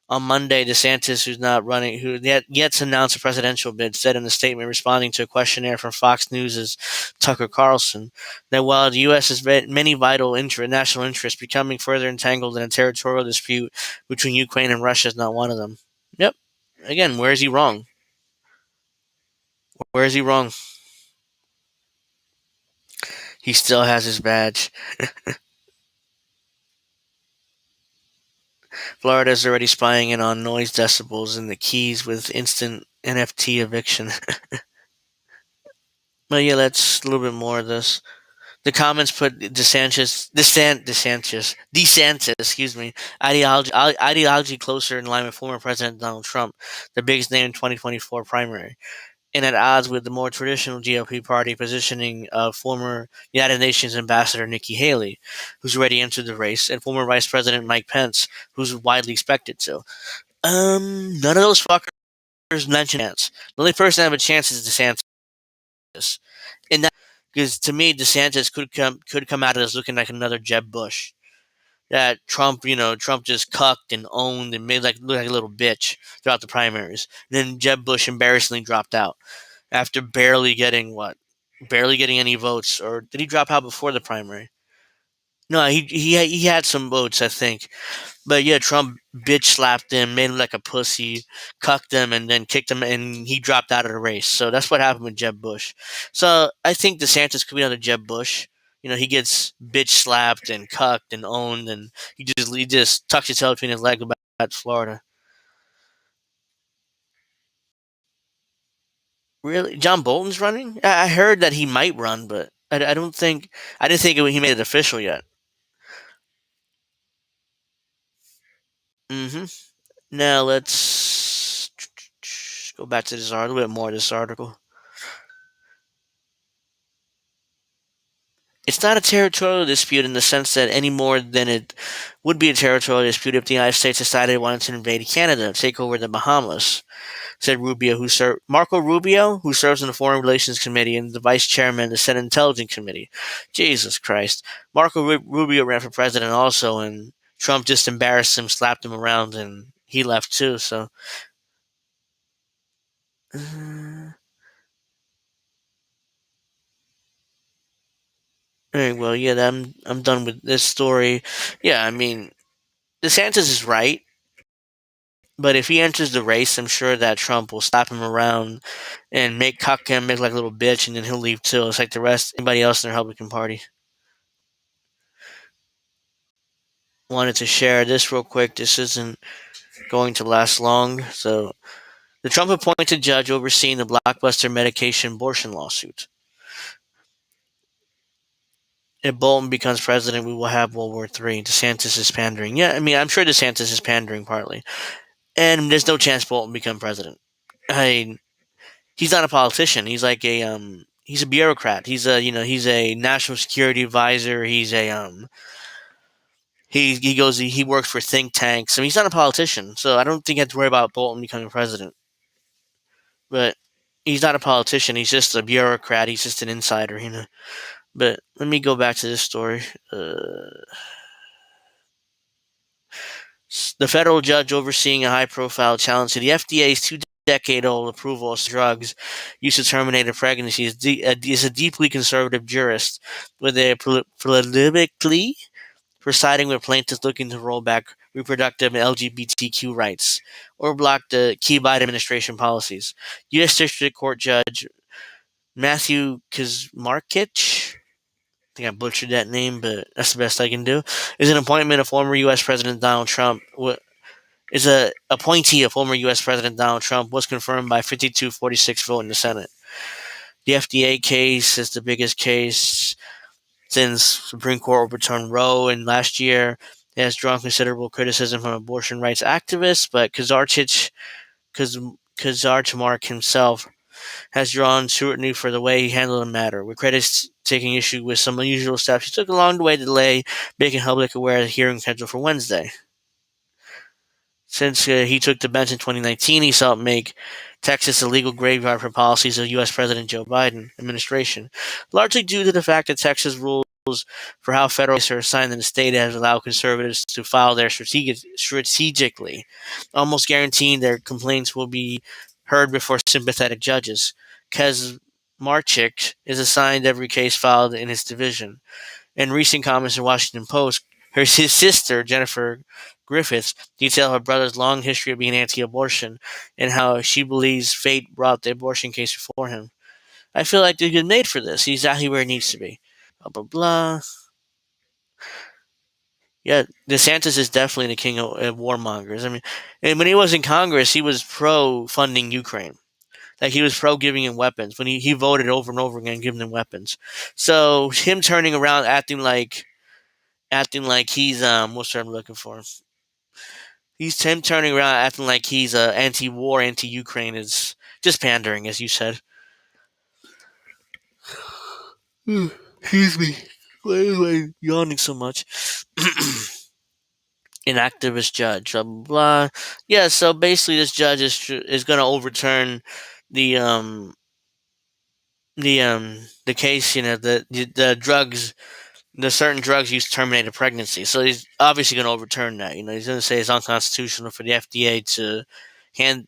On Monday, DeSantis, who's not running, who yet to announce a presidential bid, said in a statement responding to a questionnaire from Fox News' Tucker Carlson that while the U.S. has many vital national interests, becoming further entangled in a territorial dispute between Ukraine and Russia is not one of them. Yep. Again, where is he wrong? Where is he wrong? He still has his badge. Florida is already spying in on noise decibels in the Keys with instant NFT eviction. But yeah, let's a little bit more of this. The comments put DeSantis, ideology closer in line with former President Donald Trump, the biggest name in 2024 primary, and at odds with the more traditional GOP party positioning of former United Nations Ambassador Nikki Haley, who's already entered the race, and former Vice President Mike Pence, who's widely expected to. None of those fuckers mentioned chance. The only person that have a chance is DeSantis. And that, because to me, DeSantis could come out of this looking like another Jeb Bush. That Trump just cucked and owned and made look like a little bitch throughout the primaries. And then Jeb Bush embarrassingly dropped out after barely getting any votes. Or did he drop out before the primary? No, he had some votes, I think. But yeah, Trump bitch slapped him, made him like a pussy, cucked him, and then kicked him, and he dropped out of the race. So that's what happened with Jeb Bush. So I think DeSantis could be another Jeb Bush. He gets bitch slapped and cucked and owned, and he just tucks his tail between his legs about Florida. Really, John Bolton's running? I heard that he might run, but I don't think I didn't think he made it official yet. Mm-hmm. Now let's go back to this article, a little bit more of this article. It's not a territorial dispute in the sense that any more than it would be a territorial dispute if the United States decided it wanted to invade Canada, take over the Bahamas, said Marco Rubio, who serves on the Foreign Relations Committee and the Vice Chairman of the Senate Intelligence Committee. Jesus Christ. Marco Rubio ran for president also, and Trump just embarrassed him, slapped him around, and he left too, so... Alright, well, yeah, I'm done with this story. Yeah, I mean, DeSantis is right, but if he enters the race, I'm sure that Trump will slap him around and make him like a little bitch, and then he'll leave too. It's like anybody else in the Republican Party. Wanted to share this real quick. This isn't going to last long. So, the Trump-appointed judge overseeing the blockbuster medication abortion lawsuit. If Bolton becomes president, we will have World War III. DeSantis is pandering. Yeah, I mean, I'm sure DeSantis is pandering partly. And there's no chance Bolton become president. He's not a politician. He's like he's a bureaucrat. He's a national security advisor. He's he works for think tanks. I mean, he's not a politician. So I don't think you have to worry about Bolton becoming president. But he's not a politician. He's just a bureaucrat. He's just an insider, But let me go back to this story. The federal judge overseeing a high-profile challenge to the FDA's two-decade-old approval of drugs used to terminate a pregnancy is a deeply conservative jurist with a politically presiding with plaintiffs looking to roll back reproductive and LGBTQ rights or block the key Biden administration policies. U.S. District Court Judge Matthew Kazmarkich, I think I butchered that name, but that's the best I can do, is an appointment of former U.S. President Donald Trump. Is a appointee of former U.S. President Donald Trump, was confirmed by 52-46 vote in the Senate. The FDA case is the biggest case since Supreme Court overturned Roe in last year. It has drawn considerable criticism from abortion rights activists, but Kazarchmark himself has drawn scrutiny for the way he handled the matter, with critics taking issue with some unusual steps he took along the way to delay making public aware of the hearing scheduled for Wednesday. Since he took the bench in 2019, he helped make Texas a legal graveyard for policies of U.S. President Joe Biden administration, largely due to the fact that Texas rules for how federal officers are assigned in the state has allowed conservatives to file their strategically, almost guaranteeing their complaints will be heard before sympathetic judges. Kez Marchik is assigned every case filed in his division. In recent comments in Washington Post, his sister, Jennifer Griffiths, detailed her brother's long history of being anti-abortion and how she believes fate brought the abortion case before him. I feel like they're good made for this. He's exactly where he needs to be. Blah, blah, blah. Yeah, DeSantis is definitely the king of warmongers. I mean, and when he was in Congress, he was pro-funding Ukraine. Like, he was pro-giving him weapons. When he voted over and over again giving them weapons. So, him turning around acting like he's what's the word I'm looking for? He's him turning around acting like he's anti-war, anti-Ukraine is just pandering, as you said. Excuse me. Why am I yawning so much? An activist judge, blah, blah, blah. Yeah, so basically, this judge is going to overturn the the case. You know, the drugs. The certain drugs used to terminate a pregnancy. So he's obviously going to overturn that. You know, he's going to say it's unconstitutional for the FDA to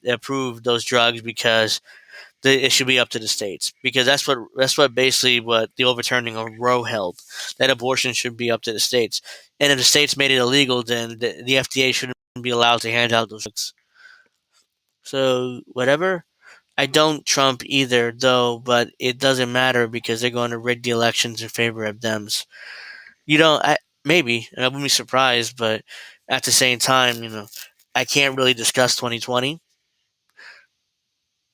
approve those drugs because it should be up to the states. Because that's what basically what the overturning of Roe held, that abortion should be up to the states. And if the states made it illegal, then the FDA shouldn't be allowed to hand out those drugs. So whatever. I don't Trump either, though, but it doesn't matter because they're going to rig the elections in favor of Dems. You know, maybe, and I wouldn't be surprised, but at the same time, you know, I can't really discuss 2020.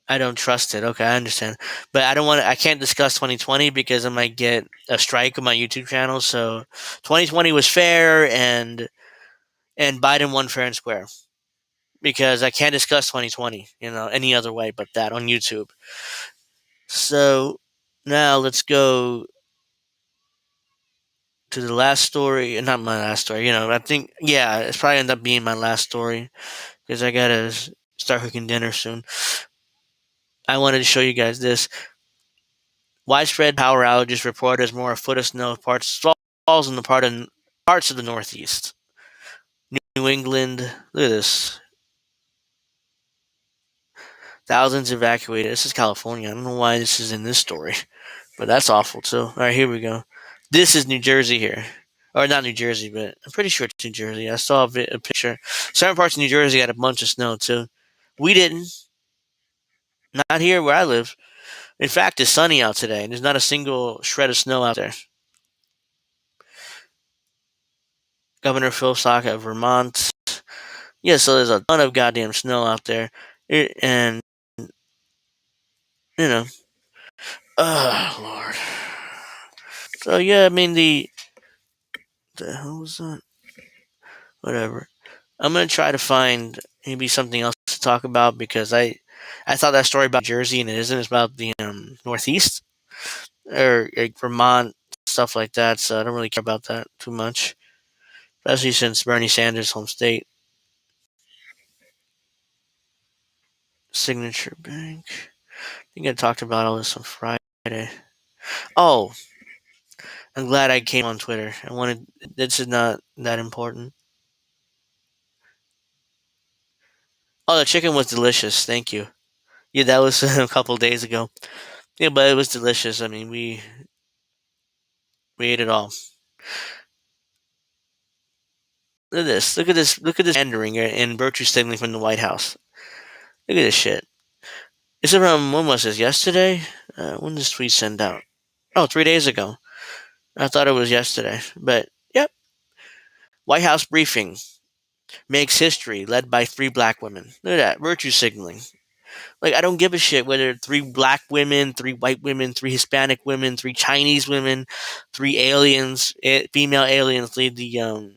I don't trust it. Okay, I understand, but I can't discuss 2020 because I might get a strike on my YouTube channel. So, 2020 was fair, and Biden won fair and square because I can't discuss 2020, you know, any other way but that on YouTube. So now let's go to the last story. Not my last story. You know, I think it's probably end up being my last story because I gotta start cooking dinner soon. I wanted to show you guys this. Widespread power outages reported as more a foot of snow falls in the parts of the Northeast. New England. Look at this. Thousands evacuated. This is California. I don't know why this is in this story, but that's awful too. All right, here we go. This is New Jersey here. Or not New Jersey, but I'm pretty sure it's New Jersey. I saw a picture. Certain parts of New Jersey got a bunch of snow too. We didn't. Not here where I live. In fact, it's sunny out today, and there's not a single shred of snow out there. Governor Phil Saka of Vermont. Yeah, so there's a ton of goddamn snow out there. And, you know. Oh, Lord. So, yeah, I mean, the hell was that? Whatever. I'm going to try to find maybe something else to talk about because I thought that story about Jersey, and it isn't. It's about the Northeast or Vermont, stuff like that. So I don't really care about that too much, especially since Bernie Sanders' home state. Signature Bank. I think I talked about all this on Friday. Oh, I'm glad I came on Twitter. This is not that important. Oh, the chicken was delicious. Thank you. Yeah, that was a couple days ago. Yeah, but it was delicious. I mean, we ate it all. Look at this. Look at this. Look at this rendering and virtue signaling from the White House. Look at this shit. It's from, when was this? Yesterday? When did this tweet send out? Oh, 3 days ago. I thought it was yesterday. But, yep. White House briefing makes history led by 3 black women. Look at that. Virtue signaling. Like, I don't give a shit whether 3 black women, 3 white women, 3 Hispanic women, 3 Chinese women, 3 aliens, female aliens lead the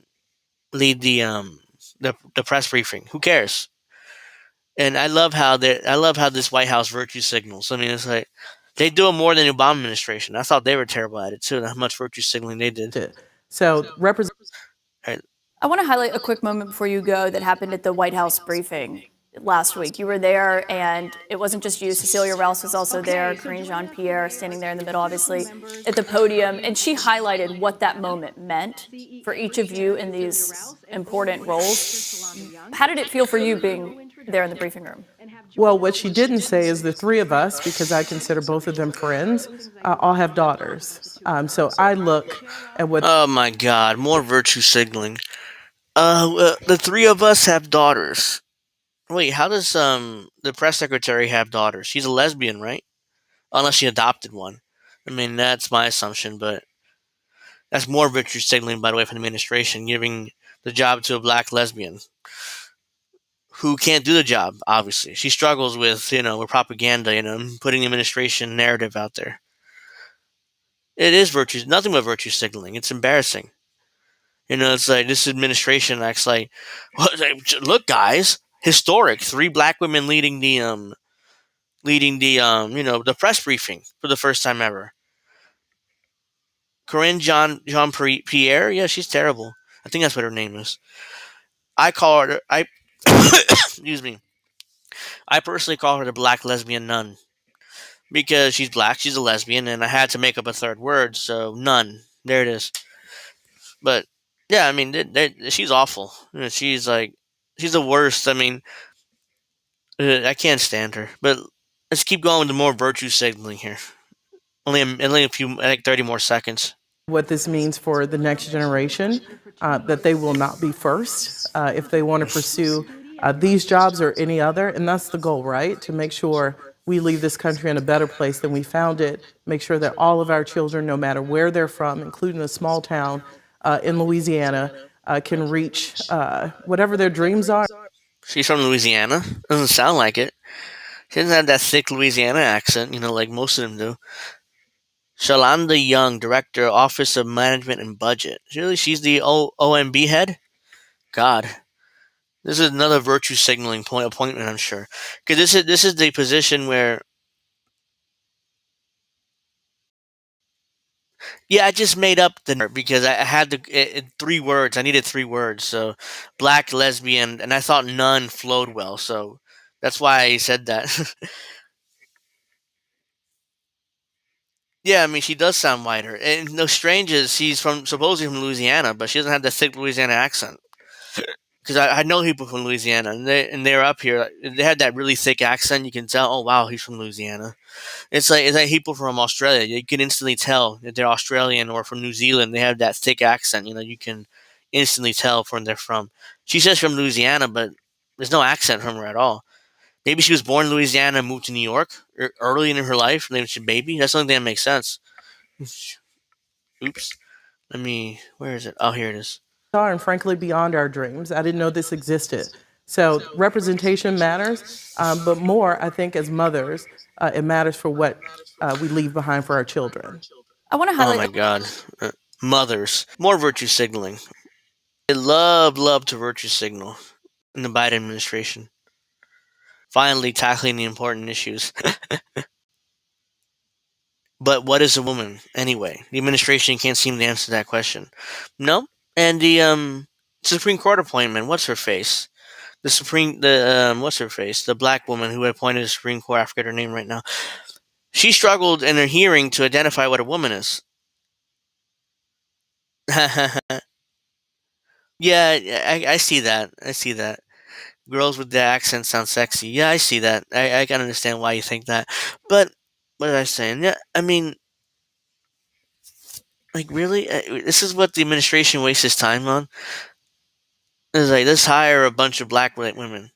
lead the press briefing. Who cares? And I love how this White House virtue signals. I mean, it's like they do it more than the Obama administration. I thought they were terrible at it too. How much virtue signaling they did. So Right. I want to highlight a quick moment before you go that happened at the White House briefing last week. You were there, and it wasn't just you. Cecilia Rouse was also there, Karine Jean-Pierre standing there in the middle, obviously, at the podium. And she highlighted what that moment meant for each of you in these important roles. How did it feel for you being there in the briefing room? Well, what she didn't say is the three of us, because I consider both of them friends, all have daughters. So I look at what. Oh my God! More virtue signaling. The three of us have daughters. Wait, how does the press secretary have daughters? She's a lesbian, right? Unless she adopted one. I mean, that's my assumption, but that's more virtue signaling, by the way, from the administration, giving the job to a black lesbian who can't do the job. Obviously, she struggles with with propaganda, putting the administration narrative out there. It is virtue, nothing but virtue signaling. It's embarrassing. It's like this administration acts like, well, look, guys, historic. Three black women leading the press briefing for the first time ever. Corinne Jean Pierre, yeah, she's terrible. I think that's what her name is. I call her I excuse me. I personally call her the black lesbian nun because she's black, she's a lesbian, and I had to make up a third word, so nun. There it is. But yeah, I mean, she's awful. She's the worst. I mean, I can't stand her. But let's keep going with the more virtue signaling here. Only a few, like 30 more seconds. What this means for the next generation, that they will not be first if they want to pursue these jobs or any other. And that's the goal, right? To make sure we leave this country in a better place than we found it, make sure that all of our children, no matter where they're from, including a small town in Louisiana, can reach whatever their dreams are. She's from Louisiana. Doesn't sound like it. She doesn't have that thick Louisiana accent, like most of them do. Shalanda Young, Director, Office of Management and Budget. Really? She's the OMB head? God. This is another virtue signaling appointment, I'm sure. Because this is the position where... Yeah, I just made up the... Because I had 3 words. I needed 3 words. So, black, lesbian, and I thought none flowed well. So, that's why I said that. Yeah, I mean, she does sound whiter. And no strange is she's supposedly from Louisiana, but she doesn't have that thick Louisiana accent. Because I know people from Louisiana, and they're up here. They had that really thick accent. You can tell, oh wow, he's from Louisiana. It's like people from Australia. You can instantly tell if they're Australian or from New Zealand. They have that thick accent. You can instantly tell from they're from. She says from Louisiana, but there's no accent from her at all. Maybe she was born in Louisiana and moved to New York early in her life, when she was a baby. That's the only thing that makes sense. Oops. Where is it? Oh, here it is. And frankly beyond our dreams. I didn't know this existed. So representation matters, but more, I think, as mothers, it matters for what we leave behind for our children. I want to Oh highlight. my God. Mothers. More virtue signaling. They love to virtue signal in the Biden administration. Finally tackling the important issues. But what is a woman, anyway? The administration can't seem to answer that question. No? And the Supreme Court appointment, what's her face? What's her face? The black woman who appointed the Supreme Court, I forget her name right now. She struggled in her hearing to identify what a woman is. Yeah, I see that. I see that. Girls with the accent sound sexy. Yeah, I see that. I can understand why you think that. But, what was I saying? Yeah, I mean, really? This is what the administration wastes its time on? It's like, let's hire a bunch of black women.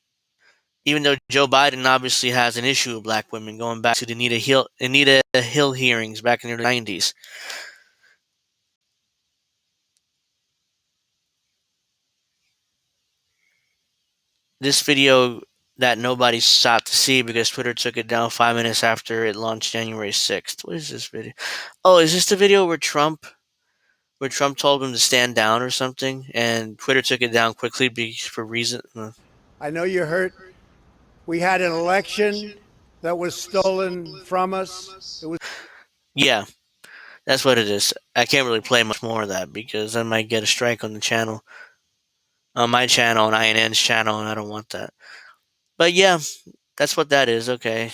Even though Joe Biden obviously has an issue with black women, going back to the Anita Hill hearings back in the 90s. This video that nobody stopped to see because Twitter took it down 5 minutes after it launched January 6th. What is this video? Oh, is this the video where Trump where Trump told him to stand down or something, and Twitter took it down quickly for reason. I know you're hurt. We had an election that was stolen from us. It was. Yeah, that's what it is. I can't really play much more of that because I might get a strike on the channel, on my channel and INN's channel, and I don't want that. But yeah, that's what that is. Okay.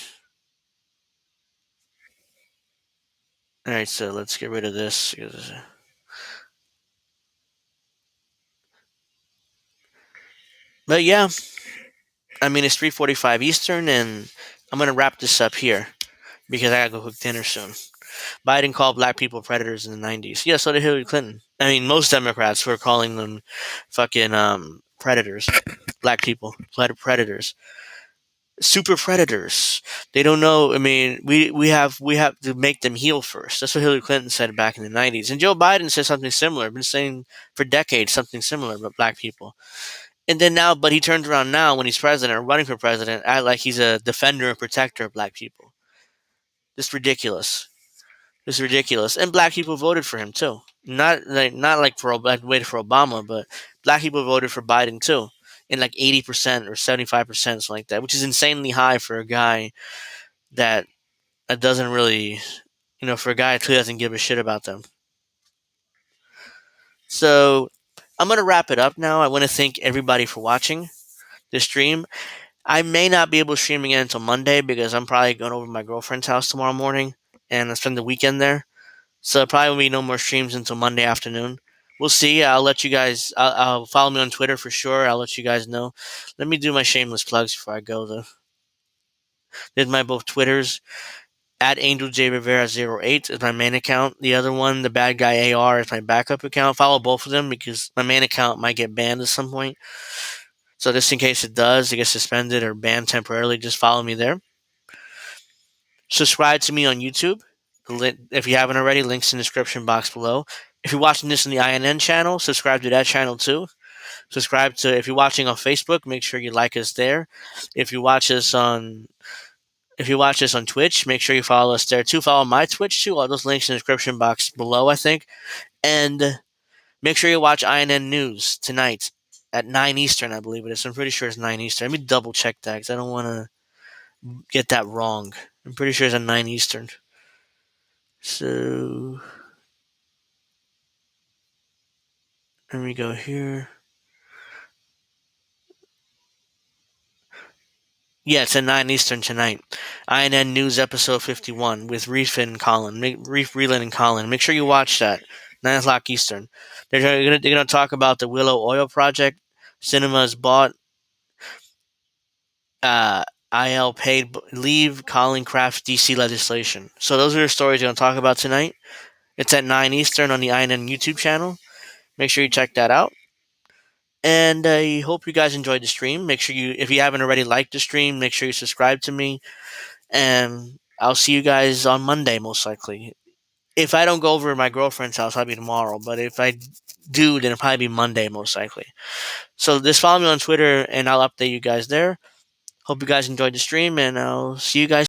All right, so let's get rid of this. But yeah, I mean it's 3:45 Eastern, and I'm gonna wrap this up here because I gotta go cook dinner soon. Biden called black people predators in the 90s. Yeah, so did Hillary Clinton. I mean, most Democrats were calling them fucking predators. Black people, predators, super predators. They don't know. I mean, we have to make them heal first. That's what Hillary Clinton said back in the 90s, and Joe Biden said something similar. Been saying for decades something similar about black people. And then now, but he turns around now when he's president or running for president, act like he's a defender and protector of black people. It's ridiculous. It's ridiculous. And black people voted for him too. Not like for waited for Obama, but black people voted for Biden too, in like 80% or 75%, something like that, which is insanely high for a guy that doesn't really, for a guy who doesn't give a shit about them. So I'm gonna wrap it up now. I want to thank everybody for watching the stream. I may not be able to stream again until Monday because I'm probably going over to my girlfriend's house tomorrow morning and I spend the weekend there. So probably will be no more streams until Monday afternoon. We'll see. I'll let you guys. I'll follow me on Twitter for sure. I'll let you guys know. Let me do my shameless plugs before I go though. There's my both Twitters. At AngelJRivera08 is my main account. The other one, the bad guy AR, is my backup account. Follow both of them because my main account might get banned at some point. So just in case it does, it gets suspended or banned temporarily, just follow me there. Subscribe to me on YouTube. If you haven't already, links in the description box below. If you're watching this on the INN channel, subscribe to that channel too. If you're watching on Facebook, make sure you like us there. If you watch us on Twitch, make sure you follow us there too. Follow my Twitch too. All those links in the description box below, I think. And make sure you watch INN News tonight at 9 Eastern, I believe it is. I'm pretty sure it's 9 Eastern. Let me double check that because I don't want to get that wrong. I'm pretty sure it's at 9 Eastern. So let me go here. Yeah, it's at 9 Eastern tonight. INN News episode 51 with Reef and Colin. Reef, Reland, and Colin. Make sure you watch that. 9 o'clock Eastern. They're going to talk about the Willow Oil Project. Cinemas bought. IL paid leave Colin Kraft's DC legislation. So those are the stories we're going to talk about tonight. It's at 9 Eastern on the INN YouTube channel. Make sure you check that out. And I hope you guys enjoyed the stream. Make sure if you haven't already liked the stream, make sure you subscribe to me. And I'll see you guys on Monday, most likely. If I don't go over to my girlfriend's house, I'll be tomorrow. But if I do, then it'll probably be Monday, most likely. So just follow me on Twitter, and I'll update you guys there. Hope you guys enjoyed the stream, and I'll see you guys